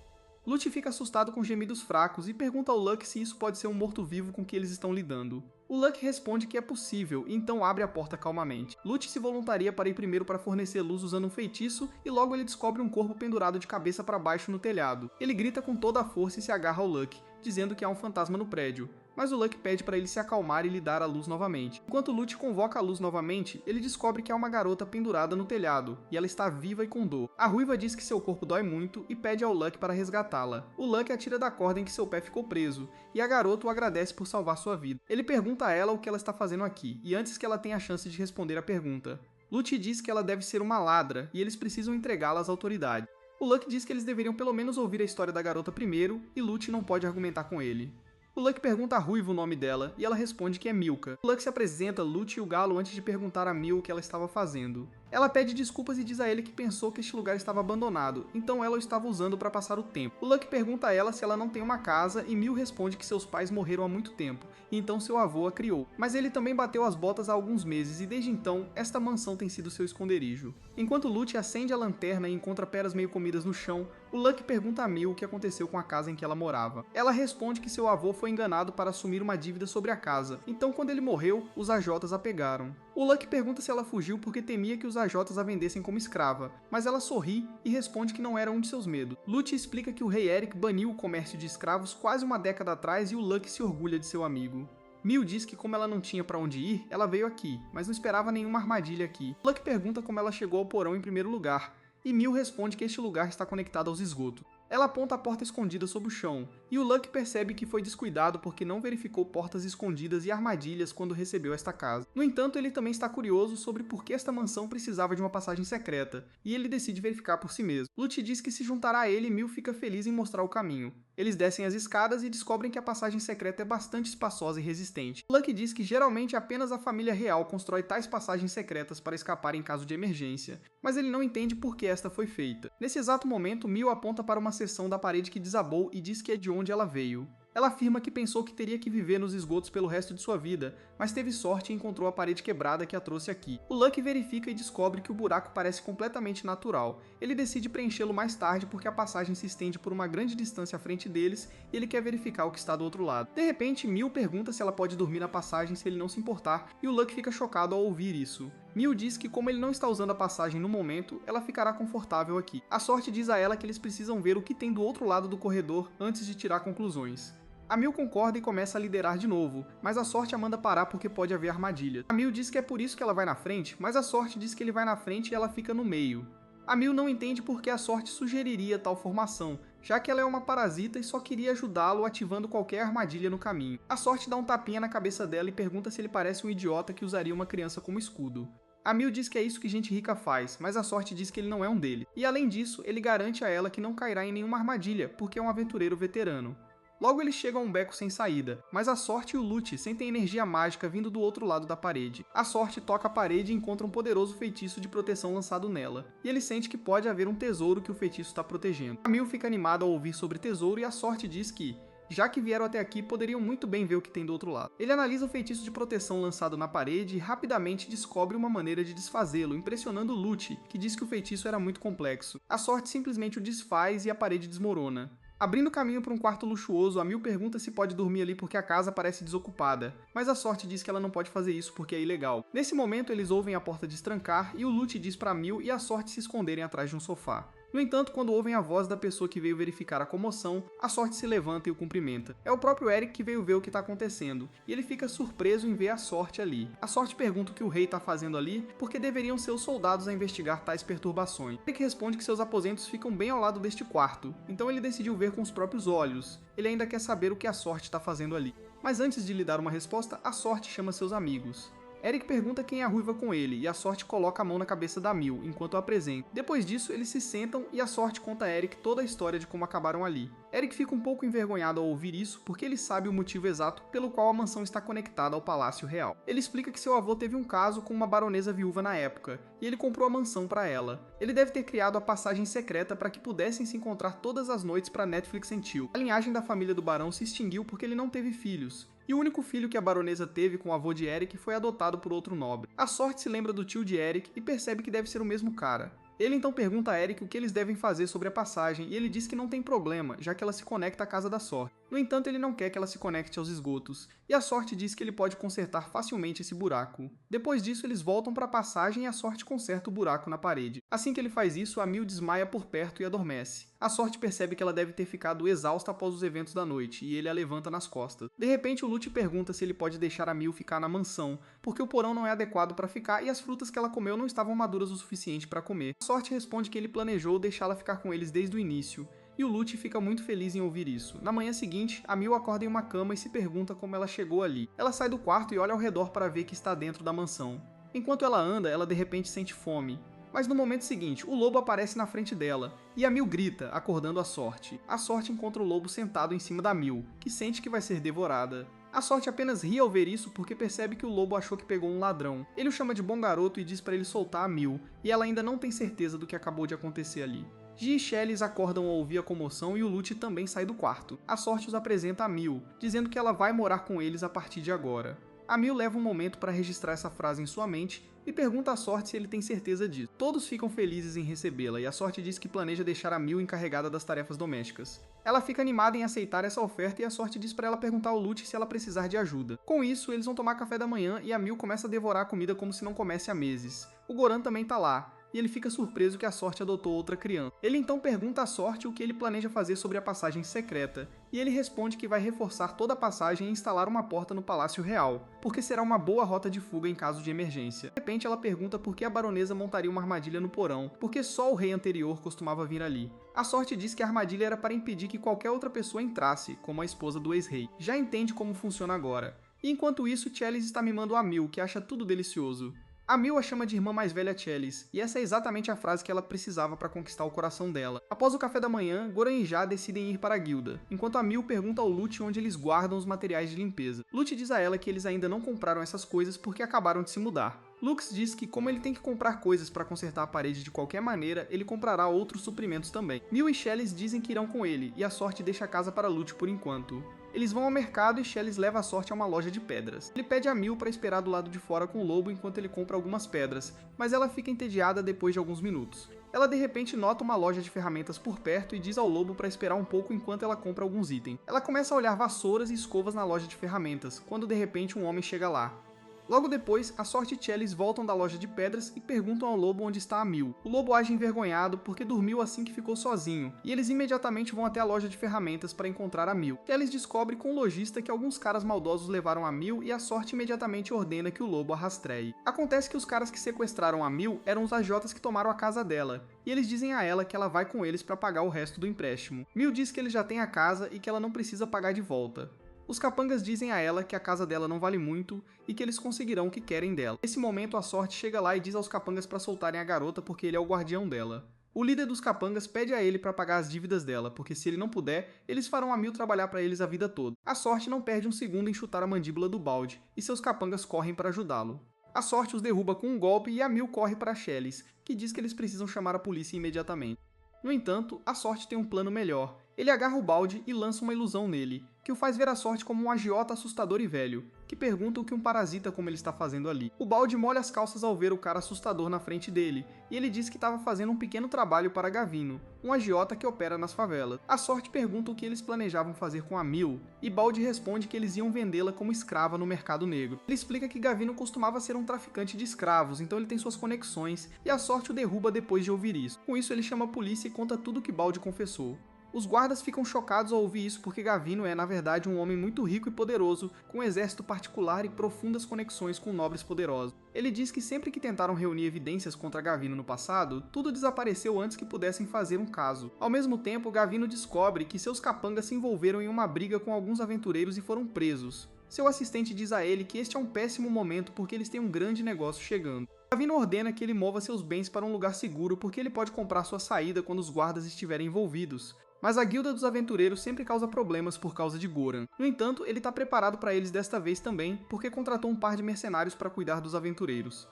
Lute fica assustado com gemidos fracos e pergunta ao Luck se isso pode ser um morto-vivo com que eles estão lidando. O Luck responde que é possível e então abre a porta calmamente. Lute se voluntaria para ir primeiro para fornecer luz usando um feitiço e logo ele descobre um corpo pendurado de cabeça para baixo no telhado. Ele grita com toda a força e se agarra ao Luck, dizendo que há um fantasma no prédio. Mas o Luck pede para ele se acalmar e lhe dar a luz novamente. Enquanto Lute convoca a luz novamente, ele descobre que há uma garota pendurada no telhado, e ela está viva e com dor. A ruiva diz que seu corpo dói muito e pede ao Luck para resgatá-la. O Luck atira da corda em que seu pé ficou preso, e a garota o agradece por salvar sua vida. Ele pergunta a ela o que ela está fazendo aqui, e antes que ela tenha a chance de responder a pergunta, Lute diz que ela deve ser uma ladra, e eles precisam entregá-la às autoridades. O Luck diz que eles deveriam pelo menos ouvir a história da garota primeiro, e Lute não pode argumentar com ele. O Luck pergunta a Ruiva o nome dela, e ela responde que é Milka. O Luck se apresenta Lute e o Galo antes de perguntar a Mil o que ela estava fazendo. Ela pede desculpas e diz a ele que pensou que este lugar estava abandonado, então ela o estava usando para passar o tempo. O Luck pergunta a ela se ela não tem uma casa e Mil responde que seus pais morreram há muito tempo, e então seu avô a criou. Mas ele também bateu as botas há alguns meses e desde então, esta mansão tem sido seu esconderijo. Enquanto Lute acende a lanterna e encontra peras meio comidas no chão, o Luck pergunta a Mil o que aconteceu com a casa em que ela morava. Ela responde que seu avô foi enganado para assumir uma dívida sobre a casa, então quando ele morreu, os AJs a pegaram. O Luck pergunta se ela fugiu porque temia que os AJs a vendessem como escrava, mas ela sorri e responde que não era um de seus medos. Lute explica que o rei Eric baniu o comércio de escravos quase uma década atrás e o Luck se orgulha de seu amigo. Mil diz que como ela não tinha para onde ir, ela veio aqui, mas não esperava nenhuma armadilha aqui. Luck pergunta como ela chegou ao porão em primeiro lugar, e Mil responde que este lugar está conectado aos esgotos. Ela aponta a porta escondida sob o chão, e o Luck percebe que foi descuidado porque não verificou portas escondidas e armadilhas quando recebeu esta casa. No entanto, ele também está curioso sobre por que esta mansão precisava de uma passagem secreta, e ele decide verificar por si mesmo. Lute diz que se juntará a ele e Mil fica feliz em mostrar o caminho. Eles descem as escadas e descobrem que a passagem secreta é bastante espaçosa e resistente. Luck diz que geralmente apenas a família real constrói tais passagens secretas para escapar em caso de emergência, mas ele não entende por que esta foi feita. Nesse exato momento, Mil aponta para uma seção da parede que desabou e diz que é de onde ela veio. Ela afirma que pensou que teria que viver nos esgotos pelo resto de sua vida, mas teve sorte e encontrou a parede quebrada que a trouxe aqui. O Luck verifica e descobre que o buraco parece completamente natural. Ele decide preenchê-lo mais tarde porque a passagem se estende por uma grande distância à frente deles e ele quer verificar o que está do outro lado. De repente, Mil pergunta se ela pode dormir na passagem se ele não se importar, e o Luck fica chocado ao ouvir isso. Mil diz que como ele não está usando a passagem no momento, ela ficará confortável aqui. A sorte diz a ela que eles precisam ver o que tem do outro lado do corredor antes de tirar conclusões. A Mil concorda e começa a liderar de novo, mas a sorte a manda parar porque pode haver armadilha. A Mil diz que é por isso que ela vai na frente, mas a sorte diz que ele vai na frente e ela fica no meio. A Mil não entende por que a sorte sugeriria tal formação, já que ela é uma parasita e só queria ajudá-lo ativando qualquer armadilha no caminho. A sorte dá um tapinha na cabeça dela e pergunta se ele parece um idiota que usaria uma criança como escudo. A Mil diz que é isso que gente rica faz, mas a sorte diz que ele não é um deles. E além disso, ele garante a ela que não cairá em nenhuma armadilha, porque é um aventureiro veterano. Logo eles chegam a um beco sem saída, mas a sorte e o Lute sentem energia mágica vindo do outro lado da parede. A sorte toca a parede e encontra um poderoso feitiço de proteção lançado nela, e ele sente que pode haver um tesouro que o feitiço está protegendo. A Mil fica animada ao ouvir sobre tesouro e a sorte diz que Já que vieram até aqui, poderiam muito bem ver o que tem do outro lado. Ele analisa o feitiço de proteção lançado na parede e rapidamente descobre uma maneira de desfazê-lo, impressionando Lute, que diz que o feitiço era muito complexo. A sorte simplesmente o desfaz e a parede desmorona. Abrindo caminho para um quarto luxuoso, a Mil pergunta se pode dormir ali porque a casa parece desocupada, mas a sorte diz que ela não pode fazer isso porque é ilegal. Nesse momento, eles ouvem a porta destrancar e o Lute diz para Mil e a sorte se esconderem atrás de um sofá. No entanto, quando ouvem a voz da pessoa que veio verificar a comoção, a sorte se levanta e o cumprimenta. É o próprio Eric que veio ver o que está acontecendo, e ele fica surpreso em ver a sorte ali. A sorte pergunta o que o rei está fazendo ali, porque deveriam ser os soldados a investigar tais perturbações. Eric responde que seus aposentos ficam bem ao lado deste quarto, então ele decidiu ver com os próprios olhos. Ele ainda quer saber o que a sorte está fazendo ali. Mas antes de lhe dar uma resposta, a sorte chama seus amigos. Eric pergunta quem é a ruiva com ele, e a sorte coloca a mão na cabeça da Mil, enquanto a apresenta. Depois disso, eles se sentam e a sorte conta a Eric toda a história de como acabaram ali. Eric fica um pouco envergonhado ao ouvir isso, porque ele sabe o motivo exato pelo qual a mansão está conectada ao Palácio Real. Ele explica que seu avô teve um caso com uma baronesa viúva na época, e ele comprou a mansão para ela. Ele deve ter criado a passagem secreta para que pudessem se encontrar todas as noites para Netflix and Chill. A linhagem da família do barão se extinguiu porque ele não teve filhos. E o único filho que a baronesa teve com o avô de Eric foi adotado por outro nobre. A sorte se lembra do tio de Eric e percebe que deve ser o mesmo cara. Ele então pergunta a Eric o que eles devem fazer sobre a passagem e ele diz que não tem problema, já que ela se conecta à casa da sorte. No entanto, ele não quer que ela se conecte aos esgotos, e a sorte diz que ele pode consertar facilmente esse buraco. Depois disso, eles voltam para a passagem e a sorte conserta o buraco na parede. Assim que ele faz isso, a Mil desmaia por perto e adormece. A sorte percebe que ela deve ter ficado exausta após os eventos da noite, e ele a levanta nas costas. De repente, o Lute pergunta se ele pode deixar a Mil ficar na mansão, porque o porão não é adequado para ficar e as frutas que ela comeu não estavam maduras o suficiente para comer. A sorte responde que ele planejou deixá-la ficar com eles desde o início, e o Lute fica muito feliz em ouvir isso. Na manhã seguinte, a Mil acorda em uma cama e se pergunta como ela chegou ali. Ela sai do quarto e olha ao redor para ver que está dentro da mansão. Enquanto ela anda, ela de repente sente fome. Mas no momento seguinte, o lobo aparece na frente dela, e a Mil grita, acordando a sorte. A sorte encontra o lobo sentado em cima da Mil, que sente que vai ser devorada. A sorte apenas ri ao ver isso porque percebe que o lobo achou que pegou um ladrão. Ele o chama de bom garoto e diz para ele soltar a Mil, e ela ainda não tem certeza do que acabou de acontecer ali. Gi e Shelly acordam ao ouvir a comoção e o Lute também sai do quarto. A sorte os apresenta a Mil, dizendo que ela vai morar com eles a partir de agora. A Mil leva um momento para registrar essa frase em sua mente e pergunta à sorte se ele tem certeza disso. Todos ficam felizes em recebê-la e a sorte diz que planeja deixar a Mil encarregada das tarefas domésticas. Ela fica animada em aceitar essa oferta e a sorte diz para ela perguntar ao Lute se ela precisar de ajuda. Com isso, eles vão tomar café da manhã e a Mil começa a devorar a comida como se não comesse há meses. O Goran também tá lá, e ele fica surpreso que a sorte adotou outra criança. Ele então pergunta à sorte o que ele planeja fazer sobre a passagem secreta, e ele responde que vai reforçar toda a passagem e instalar uma porta no Palácio Real, porque será uma boa rota de fuga em caso de emergência. De repente ela pergunta por que a baronesa montaria uma armadilha no porão, porque só o rei anterior costumava vir ali. A sorte diz que a armadilha era para impedir que qualquer outra pessoa entrasse, como a esposa do ex-rei. Já entende como funciona agora. E enquanto isso, Chalice está mimando a Mil, que acha tudo delicioso. A Mil a chama de irmã mais velha Chalice, e essa é exatamente a frase que ela precisava para conquistar o coração dela. Após o café da manhã, Goran e Já decidem ir para a guilda, enquanto a Mil pergunta ao Lute onde eles guardam os materiais de limpeza. Lute diz a ela que eles ainda não compraram essas coisas porque acabaram de se mudar. Lux diz que como ele tem que comprar coisas para consertar a parede de qualquer maneira, ele comprará outros suprimentos também. Mil e Chalice dizem que irão com ele, e a sorte deixa a casa para Lute por enquanto. Eles vão ao mercado e Chalice leva a sorte a uma loja de pedras. Ele pede a Mil para esperar do lado de fora com o lobo enquanto ele compra algumas pedras, mas ela fica entediada depois de alguns minutos. Ela de repente nota uma loja de ferramentas por perto e diz ao lobo para esperar um pouco enquanto ela compra alguns itens. Ela começa a olhar vassouras e escovas na loja de ferramentas, quando de repente um homem chega lá. Logo depois, a sorte e Chalice voltam da loja de pedras e perguntam ao lobo onde está a Mil. O lobo age envergonhado porque dormiu assim que ficou sozinho, e eles imediatamente vão até a loja de ferramentas para encontrar a Mil. Chalice descobre com o lojista que alguns caras maldosos levaram a Mil e a sorte imediatamente ordena que o lobo a rastreie. Acontece que os caras que sequestraram a Mil eram os agiotas que tomaram a casa dela, e eles dizem a ela que ela vai com eles para pagar o resto do empréstimo. Mil diz que ele já tem a casa e que ela não precisa pagar de volta. Os capangas dizem a ela que a casa dela não vale muito e que eles conseguirão o que querem dela. Nesse momento, a sorte chega lá e diz aos capangas para soltarem a garota porque ele é o guardião dela. O líder dos capangas pede a ele para pagar as dívidas dela, porque se ele não puder, eles farão a Mil trabalhar para eles a vida toda. A sorte não perde um segundo em chutar a mandíbula do balde, e seus capangas correm para ajudá-lo. A sorte os derruba com um golpe e a Mil corre para Chalice, que diz que eles precisam chamar a polícia imediatamente. No entanto, a sorte tem um plano melhor, Ele agarra o balde e lança uma ilusão nele, que o faz ver a sorte como um agiota assustador e velho, que pergunta o que um parasita como ele está fazendo ali. O balde molha as calças ao ver o cara assustador na frente dele, e ele diz que estava fazendo um pequeno trabalho para Gavino, um agiota que opera nas favelas. A sorte pergunta o que eles planejavam fazer com a Mil, e Balde responde que eles iam vendê-la como escrava no mercado negro. Ele explica que Gavino costumava ser um traficante de escravos, então ele tem suas conexões, e a sorte o derruba depois de ouvir isso. Com isso ele chama a polícia e conta tudo o que Balde confessou. Os guardas ficam chocados ao ouvir isso porque Gavino é, na verdade, um homem muito rico e poderoso, com um exército particular e profundas conexões com nobres poderosos. Ele diz que sempre que tentaram reunir evidências contra Gavino no passado, tudo desapareceu antes que pudessem fazer um caso. Ao mesmo tempo, Gavino descobre que seus capangas se envolveram em uma briga com alguns aventureiros e foram presos. Seu assistente diz a ele que este é um péssimo momento porque eles têm um grande negócio chegando. Gavino ordena que ele mova seus bens para um lugar seguro porque ele pode comprar sua saída quando os guardas estiverem envolvidos. Mas a guilda dos aventureiros sempre causa problemas por causa de Goran. No entanto, ele está preparado para eles desta vez também, porque contratou um par de mercenários para cuidar dos aventureiros.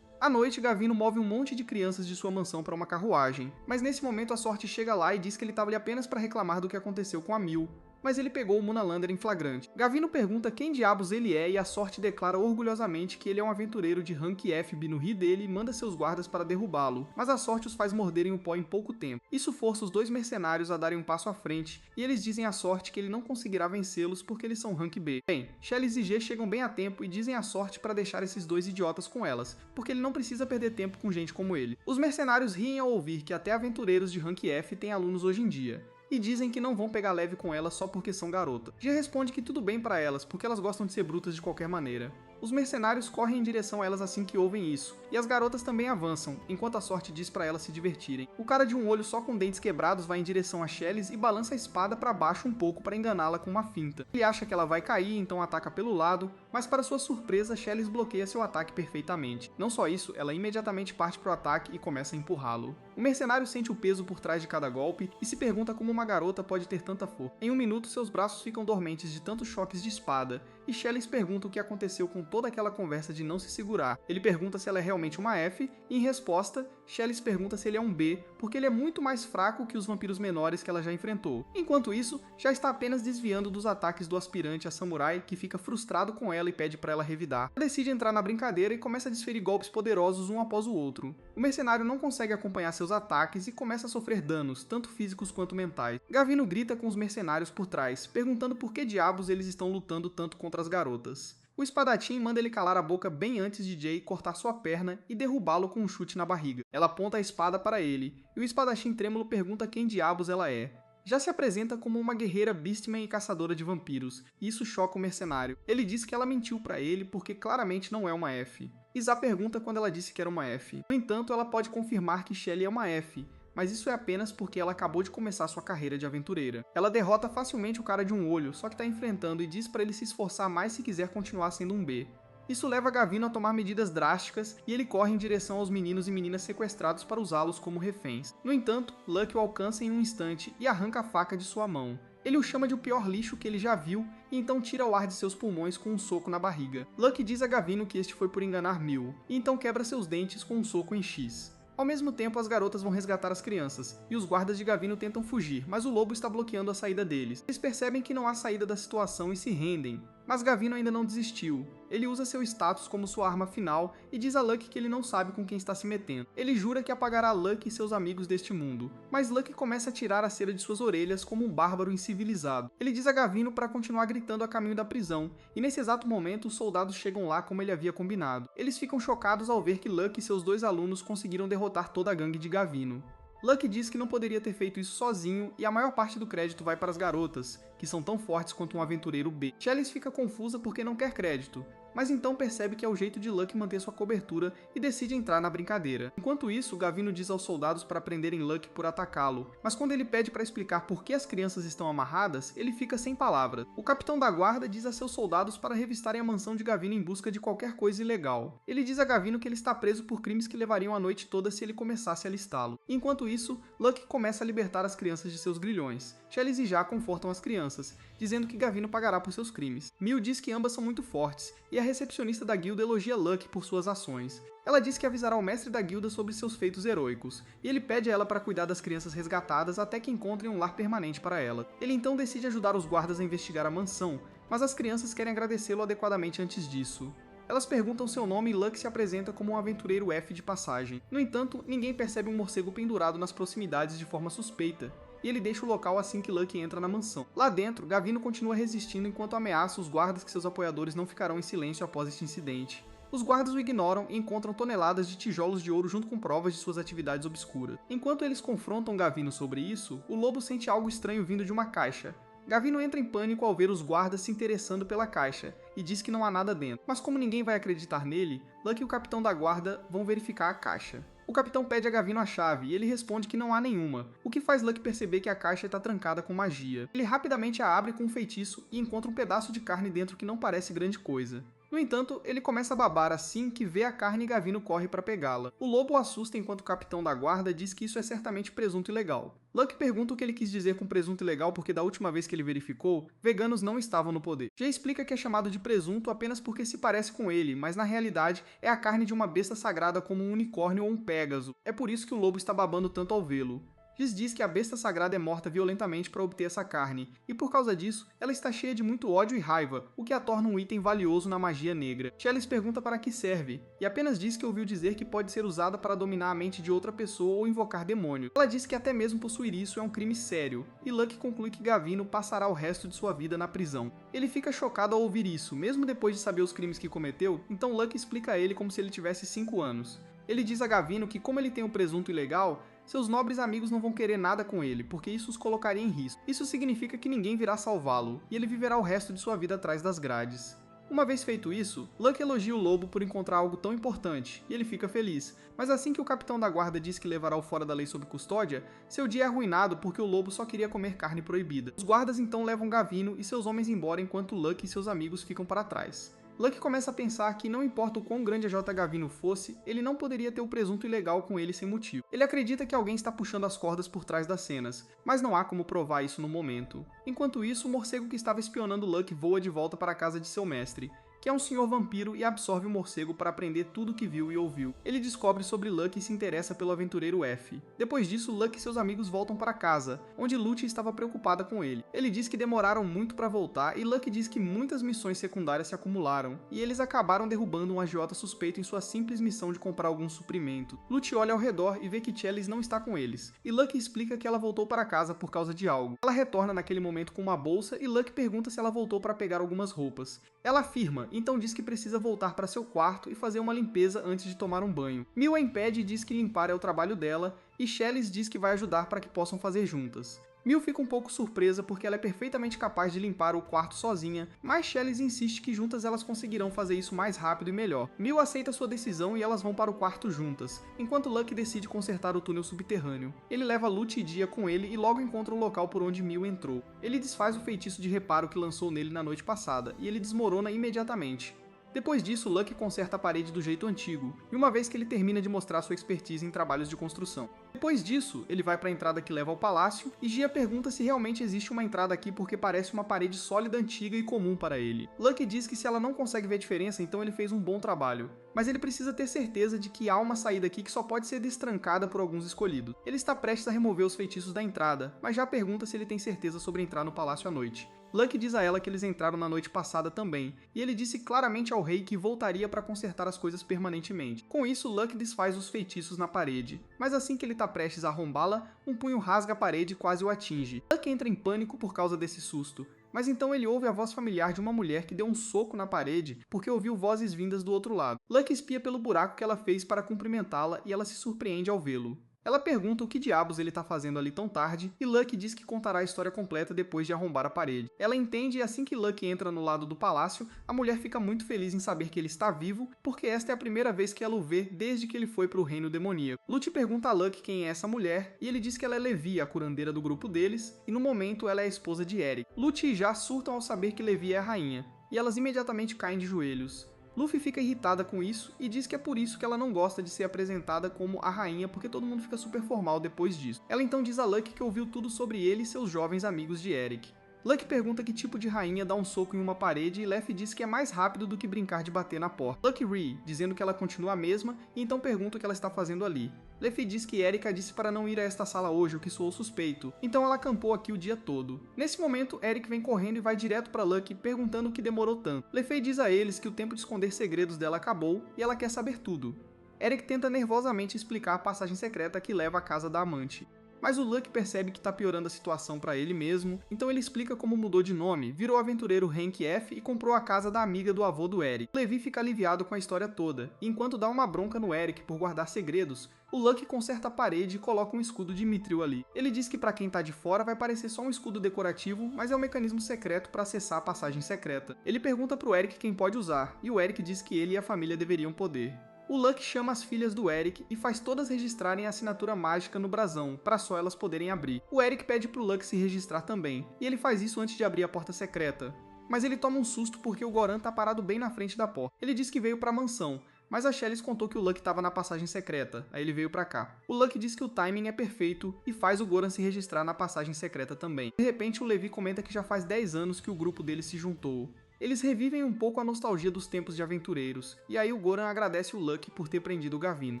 À noite, Gavino move um monte de crianças de sua mansão para uma carruagem, mas nesse momento a sorte chega lá e diz que ele estava ali apenas para reclamar do que aconteceu com a Mil, mas ele pegou o Munalander em flagrante. Gavino pergunta quem diabos ele é e a sorte declara orgulhosamente que ele é um aventureiro de rank FB no rio dele e manda seus guardas para derrubá-lo, mas a sorte os faz morderem o pó em pouco tempo. Isso força os dois mercenários a darem um passo à frente e eles dizem à sorte que ele não conseguirá vencê-los porque eles são rank B. Bem, Shelly e G chegam bem a tempo e dizem à sorte para deixar esses dois idiotas com elas, porque ele não precisa perder tempo com gente como ele. Os mercenários riem ao ouvir que até aventureiros de rank F têm alunos hoje em dia, e dizem que não vão pegar leve com elas só porque são garotas. G responde que tudo bem para elas, porque elas gostam de ser brutas de qualquer maneira. Os mercenários correm em direção a elas assim que ouvem isso, e as garotas também avançam, enquanto a sorte diz para elas se divertirem. O cara de um olho só com dentes quebrados vai em direção a Shelly e balança a espada para baixo um pouco para enganá-la com uma finta. Ele acha que ela vai cair, então ataca pelo lado, mas para sua surpresa, Shelly bloqueia seu ataque perfeitamente. Não só isso, ela imediatamente parte para o ataque e começa a empurrá-lo. O mercenário sente o peso por trás de cada golpe e se pergunta como uma garota pode ter tanta força. Em um minuto, seus braços ficam dormentes de tantos choques de espada, e Shelly pergunta o que aconteceu com toda aquela conversa de não se segurar. Ele pergunta se ela é realmente uma F, e em resposta, Shelly pergunta se ele é um B, porque ele é muito mais fraco que os vampiros menores que ela já enfrentou. Enquanto isso, já está apenas desviando dos ataques do aspirante a samurai, que fica frustrado com ela e pede para ela revidar. Ela decide entrar na brincadeira e começa a desferir golpes poderosos um após o outro. O mercenário não consegue acompanhar seus ataques e começa a sofrer danos, tanto físicos quanto mentais. Gavino grita com os mercenários por trás, perguntando por que diabos eles estão lutando tanto contra as garotas. O espadachim manda ele calar a boca bem antes de Jay cortar sua perna e derrubá-lo com um chute na barriga. Ela aponta a espada para ele, e o espadachim trêmulo pergunta quem diabos ela é. Já se apresenta como uma guerreira beastman e caçadora de vampiros, e isso choca o mercenário. Ele diz que ela mentiu para ele porque claramente não é uma F. Isa pergunta quando ela disse que era uma F. No entanto, ela pode confirmar que Shelly é uma F, mas isso é apenas porque ela acabou de começar sua carreira de aventureira. Ela derrota facilmente o cara de um olho, só que está enfrentando e diz para ele se esforçar mais se quiser continuar sendo um B. Isso leva Gavino a tomar medidas drásticas e ele corre em direção aos meninos e meninas sequestrados para usá-los como reféns. No entanto, Luck o alcança em um instante e arranca a faca de sua mão. Ele o chama de o pior lixo que ele já viu e então tira o ar de seus pulmões com um soco na barriga. Luck diz a Gavino que este foi por enganar Mil, e então quebra seus dentes com um soco em X. Ao mesmo tempo, as garotas vão resgatar as crianças, e os guardas de Gavino tentam fugir, mas o lobo está bloqueando a saída deles. Eles percebem que não há saída da situação e se rendem, mas Gavino ainda não desistiu. Ele usa seu status como sua arma final e diz a Luck que ele não sabe com quem está se metendo. Ele jura que apagará Luck e seus amigos deste mundo, mas Luck começa a tirar a cera de suas orelhas como um bárbaro incivilizado. Ele diz a Gavino para continuar gritando a caminho da prisão, e nesse exato momento os soldados chegam lá como ele havia combinado. Eles ficam chocados ao ver que Luck e seus dois alunos conseguiram derrotar toda a gangue de Gavino. Luck diz que não poderia ter feito isso sozinho e a maior parte do crédito vai para as garotas, que são tão fortes quanto um aventureiro B. Shelly fica confusa porque não quer crédito, mas então percebe que é o jeito de Luck manter sua cobertura e decide entrar na brincadeira. Enquanto isso, Gavino diz aos soldados para prenderem Luck por atacá-lo, mas quando ele pede para explicar por que as crianças estão amarradas, ele fica sem palavras. O capitão da guarda diz a seus soldados para revistarem a mansão de Gavino em busca de qualquer coisa ilegal. Ele diz a Gavino que ele está preso por crimes que levariam a noite toda se ele começasse a alistá-lo. Enquanto isso, Luck começa a libertar as crianças de seus grilhões. Shelly e Já confortam as crianças. crianças, dizendo que Gavino pagará por seus crimes. Mil diz que ambas são muito fortes, e a recepcionista da guilda elogia Luck por suas ações. Ela diz que avisará o mestre da guilda sobre seus feitos heróicos, e ele pede a ela para cuidar das crianças resgatadas até que encontrem um lar permanente para ela. Ele então decide ajudar os guardas a investigar a mansão, mas as crianças querem agradecê-lo adequadamente antes disso. Elas perguntam seu nome e Luck se apresenta como um aventureiro F de passagem. No entanto, ninguém percebe um morcego pendurado nas proximidades de forma suspeita, e ele deixa o local assim que Luck entra na mansão. Lá dentro, Gavino continua resistindo enquanto ameaça os guardas que seus apoiadores não ficarão em silêncio após este incidente. Os guardas o ignoram e encontram toneladas de tijolos de ouro junto com provas de suas atividades obscuras. Enquanto eles confrontam Gavino sobre isso, o lobo sente algo estranho vindo de uma caixa. Gavino entra em pânico ao ver os guardas se interessando pela caixa, e diz que não há nada dentro. Mas como ninguém vai acreditar nele, Luck e o capitão da guarda vão verificar a caixa. O capitão pede a Gavino a chave, e ele responde que não há nenhuma, o que faz Luck perceber que a caixa está trancada com magia. Ele rapidamente a abre com um feitiço e encontra um pedaço de carne dentro que não parece grande coisa. No entanto, ele começa a babar assim que vê a carne e Gavino corre para pegá-la. O lobo o assusta enquanto o capitão da guarda diz que isso é certamente presunto ilegal. Luck pergunta o que ele quis dizer com presunto ilegal porque da última vez que ele verificou, veganos não estavam no poder. Jay explica que é chamado de presunto apenas porque se parece com ele, mas na realidade é a carne de uma besta sagrada como um unicórnio ou um pégaso. É por isso que o lobo está babando tanto ao vê-lo. Giz diz que a besta sagrada é morta violentamente para obter essa carne, e por causa disso, ela está cheia de muito ódio e raiva, o que a torna um item valioso na magia negra. Chalice pergunta para que serve, e apenas diz que ouviu dizer que pode ser usada para dominar a mente de outra pessoa ou invocar demônios. Ela diz que até mesmo possuir isso é um crime sério, e Luck conclui que Gavino passará o resto de sua vida na prisão. Ele fica chocado ao ouvir isso, mesmo depois de saber os crimes que cometeu, então Luck explica a ele como se ele tivesse 5 anos. Ele diz a Gavino que como ele tem um presunto ilegal, seus nobres amigos não vão querer nada com ele, porque isso os colocaria em risco. Isso significa que ninguém virá salvá-lo, e ele viverá o resto de sua vida atrás das grades. Uma vez feito isso, Luck elogia o lobo por encontrar algo tão importante, e ele fica feliz. Mas assim que o capitão da guarda diz que levará o fora da lei sob custódia, seu dia é arruinado porque o lobo só queria comer carne proibida. Os guardas então levam Gavino e seus homens embora enquanto Luck e seus amigos ficam para trás. Luck começa a pensar que não importa o quão grande a J. Gavino fosse, ele não poderia ter o presunto ilegal com ele sem motivo. Ele acredita que alguém está puxando as cordas por trás das cenas, mas não há como provar isso no momento. Enquanto isso, o morcego que estava espionando Luck voa de volta para a casa de seu mestre, que é um senhor vampiro e absorve o morcego para aprender tudo o que viu e ouviu. Ele descobre sobre Luck e se interessa pelo aventureiro F. Depois disso, Luck e seus amigos voltam para casa, onde Lute estava preocupada com ele. Ele diz que demoraram muito para voltar e Luck diz que muitas missões secundárias se acumularam, e eles acabaram derrubando um agiota suspeito em sua simples missão de comprar algum suprimento. Lute olha ao redor e vê que Chalice não está com eles, e Luck explica que ela voltou para casa por causa de algo. Ela retorna naquele momento com uma bolsa e Luck pergunta se ela voltou para pegar algumas roupas. Ela afirma, então diz que precisa voltar para seu quarto e fazer uma limpeza antes de tomar um banho. Mil a impede e diz que limpar é o trabalho dela, e Chalice diz que vai ajudar para que possam fazer juntas. Mil fica um pouco surpresa porque ela é perfeitamente capaz de limpar o quarto sozinha, mas Chalice insiste que juntas elas conseguirão fazer isso mais rápido e melhor. Mil aceita sua decisão e elas vão para o quarto juntas, enquanto Luck decide consertar o túnel subterrâneo. Ele leva Lute e Dia com ele e logo encontra o local por onde Mil entrou. Ele desfaz o feitiço de reparo que lançou nele na noite passada, e ele desmorona imediatamente. Depois disso, Luck conserta a parede do jeito antigo, e uma vez que ele termina de mostrar sua expertise em trabalhos de construção. Depois disso, ele vai para a entrada que leva ao palácio, e Gia pergunta se realmente existe uma entrada aqui porque parece uma parede sólida antiga e comum para ele. Luck diz que se ela não consegue ver diferença, então ele fez um bom trabalho. Mas ele precisa ter certeza de que há uma saída aqui que só pode ser destrancada por alguns escolhidos. Ele está prestes a remover os feitiços da entrada, mas já pergunta se ele tem certeza sobre entrar no palácio à noite. Luck diz a ela que eles entraram na noite passada também, e ele disse claramente ao rei que voltaria para consertar as coisas permanentemente. Com isso, Luck desfaz os feitiços na parede, mas assim que ele está prestes a arrombá-la, um punho rasga a parede e quase o atinge. Luck entra em pânico por causa desse susto, mas então ele ouve a voz familiar de uma mulher que deu um soco na parede porque ouviu vozes vindas do outro lado. Luck espia pelo buraco que ela fez para cumprimentá-la e ela se surpreende ao vê-lo. Ela pergunta o que diabos ele está fazendo ali tão tarde, e Luck diz que contará a história completa depois de arrombar a parede. Ela entende e assim que Luck entra no lado do palácio, a mulher fica muito feliz em saber que ele está vivo, porque esta é a primeira vez que ela o vê desde que ele foi para o reino demoníaco. Lute pergunta a Luck quem é essa mulher, e ele diz que ela é Levi, a curandeira do grupo deles, e no momento ela é a esposa de Eric. Lute e Já surtam ao saber que Levi é a rainha, e elas imediatamente caem de joelhos. Luffy fica irritada com isso e diz que é por isso que ela não gosta de ser apresentada como a rainha, porque todo mundo fica super formal depois disso. Ela então diz a Luck que ouviu tudo sobre ele e seus jovens amigos de Eric. Lucky pergunta que tipo de rainha dá um soco em uma parede e Leff diz que é mais rápido do que brincar de bater na porta. Lucky ri, dizendo que ela continua a mesma, e então pergunta o que ela está fazendo ali. Leff diz que Erika disse para não ir a esta sala hoje, o que soou suspeito, então ela acampou aqui o dia todo. Nesse momento, Eric vem correndo e vai direto para Lucky perguntando o que demorou tanto. Leff diz a eles que o tempo de esconder segredos dela acabou e ela quer saber tudo. Eric tenta nervosamente explicar a passagem secreta que leva à casa da amante. Mas o Lucky percebe que tá piorando a situação pra ele mesmo, então ele explica como mudou de nome, virou o aventureiro Hank F e comprou a casa da amiga do avô do Eric. Levi fica aliviado com a história toda, e enquanto dá uma bronca no Eric por guardar segredos, o Lucky conserta a parede e coloca um escudo de Mithril ali. Ele diz que pra quem tá de fora vai parecer só um escudo decorativo, mas é um mecanismo secreto pra acessar a passagem secreta. Ele pergunta pro Eric quem pode usar, e o Eric diz que ele e a família deveriam poder. O Lucky chama as filhas do Eric e faz todas registrarem a assinatura mágica no brasão, para só elas poderem abrir. O Eric pede pro Lucky se registrar também, e ele faz isso antes de abrir a porta secreta. Mas ele toma um susto porque o Goran tá parado bem na frente da porta. Ele diz que veio pra mansão, mas a Shelly contou que o Lucky estava na passagem secreta, aí ele veio pra cá. O Lucky diz que o timing é perfeito e faz o Goran se registrar na passagem secreta também. De repente o Levi comenta que já faz 10 anos que o grupo dele se juntou. Eles revivem um pouco a nostalgia dos tempos de aventureiros, e aí o Goran agradece o Lucky por ter prendido o Gavino.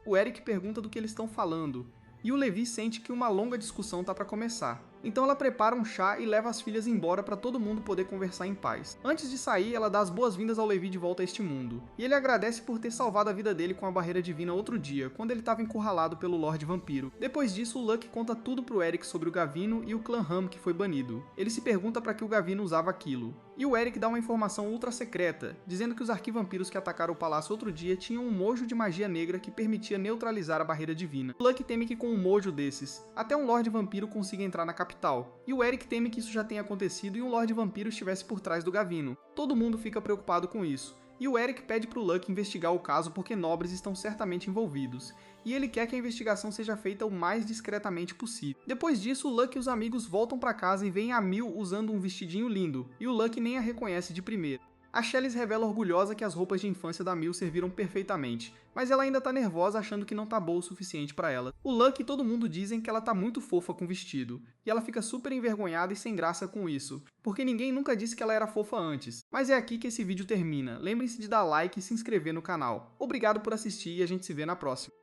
O Eric pergunta do que eles estão falando, e o Levi sente que uma longa discussão tá para começar. Então ela prepara um chá e leva as filhas embora para todo mundo poder conversar em paz. Antes de sair, ela dá as boas-vindas ao Levi de volta a este mundo. E ele agradece por ter salvado a vida dele com a barreira divina outro dia, quando ele estava encurralado pelo Lorde Vampiro. Depois disso, o Lucky conta tudo pro Eric sobre o Gavino e o clã Ram que foi banido. Ele se pergunta para que o Gavino usava aquilo. E o Eric dá uma informação ultra secreta, dizendo que os arquivampiros que atacaram o palácio outro dia tinham um mojo de magia negra que permitia neutralizar a barreira divina. O Lucky teme que com um mojo desses, até um Lorde Vampiro consiga entrar na capital. E o Eric teme que isso já tenha acontecido e um Lorde Vampiro estivesse por trás do Gavino. Todo mundo fica preocupado com isso. E o Eric pede pro Lucky investigar o caso porque nobres estão certamente envolvidos. E ele quer que a investigação seja feita o mais discretamente possível. Depois disso, o Lucky e os amigos voltam pra casa e veem a Mil usando um vestidinho lindo, e o Lucky nem a reconhece de primeira. A Shelly revela orgulhosa que as roupas de infância da Mil serviram perfeitamente, mas ela ainda tá nervosa achando que não tá boa o suficiente pra ela. O Lucky e todo mundo dizem que ela tá muito fofa com o vestido, e ela fica super envergonhada e sem graça com isso, porque ninguém nunca disse que ela era fofa antes. Mas é aqui que esse vídeo termina. Lembrem-se de dar like e se inscrever no canal. Obrigado por assistir e a gente se vê na próxima.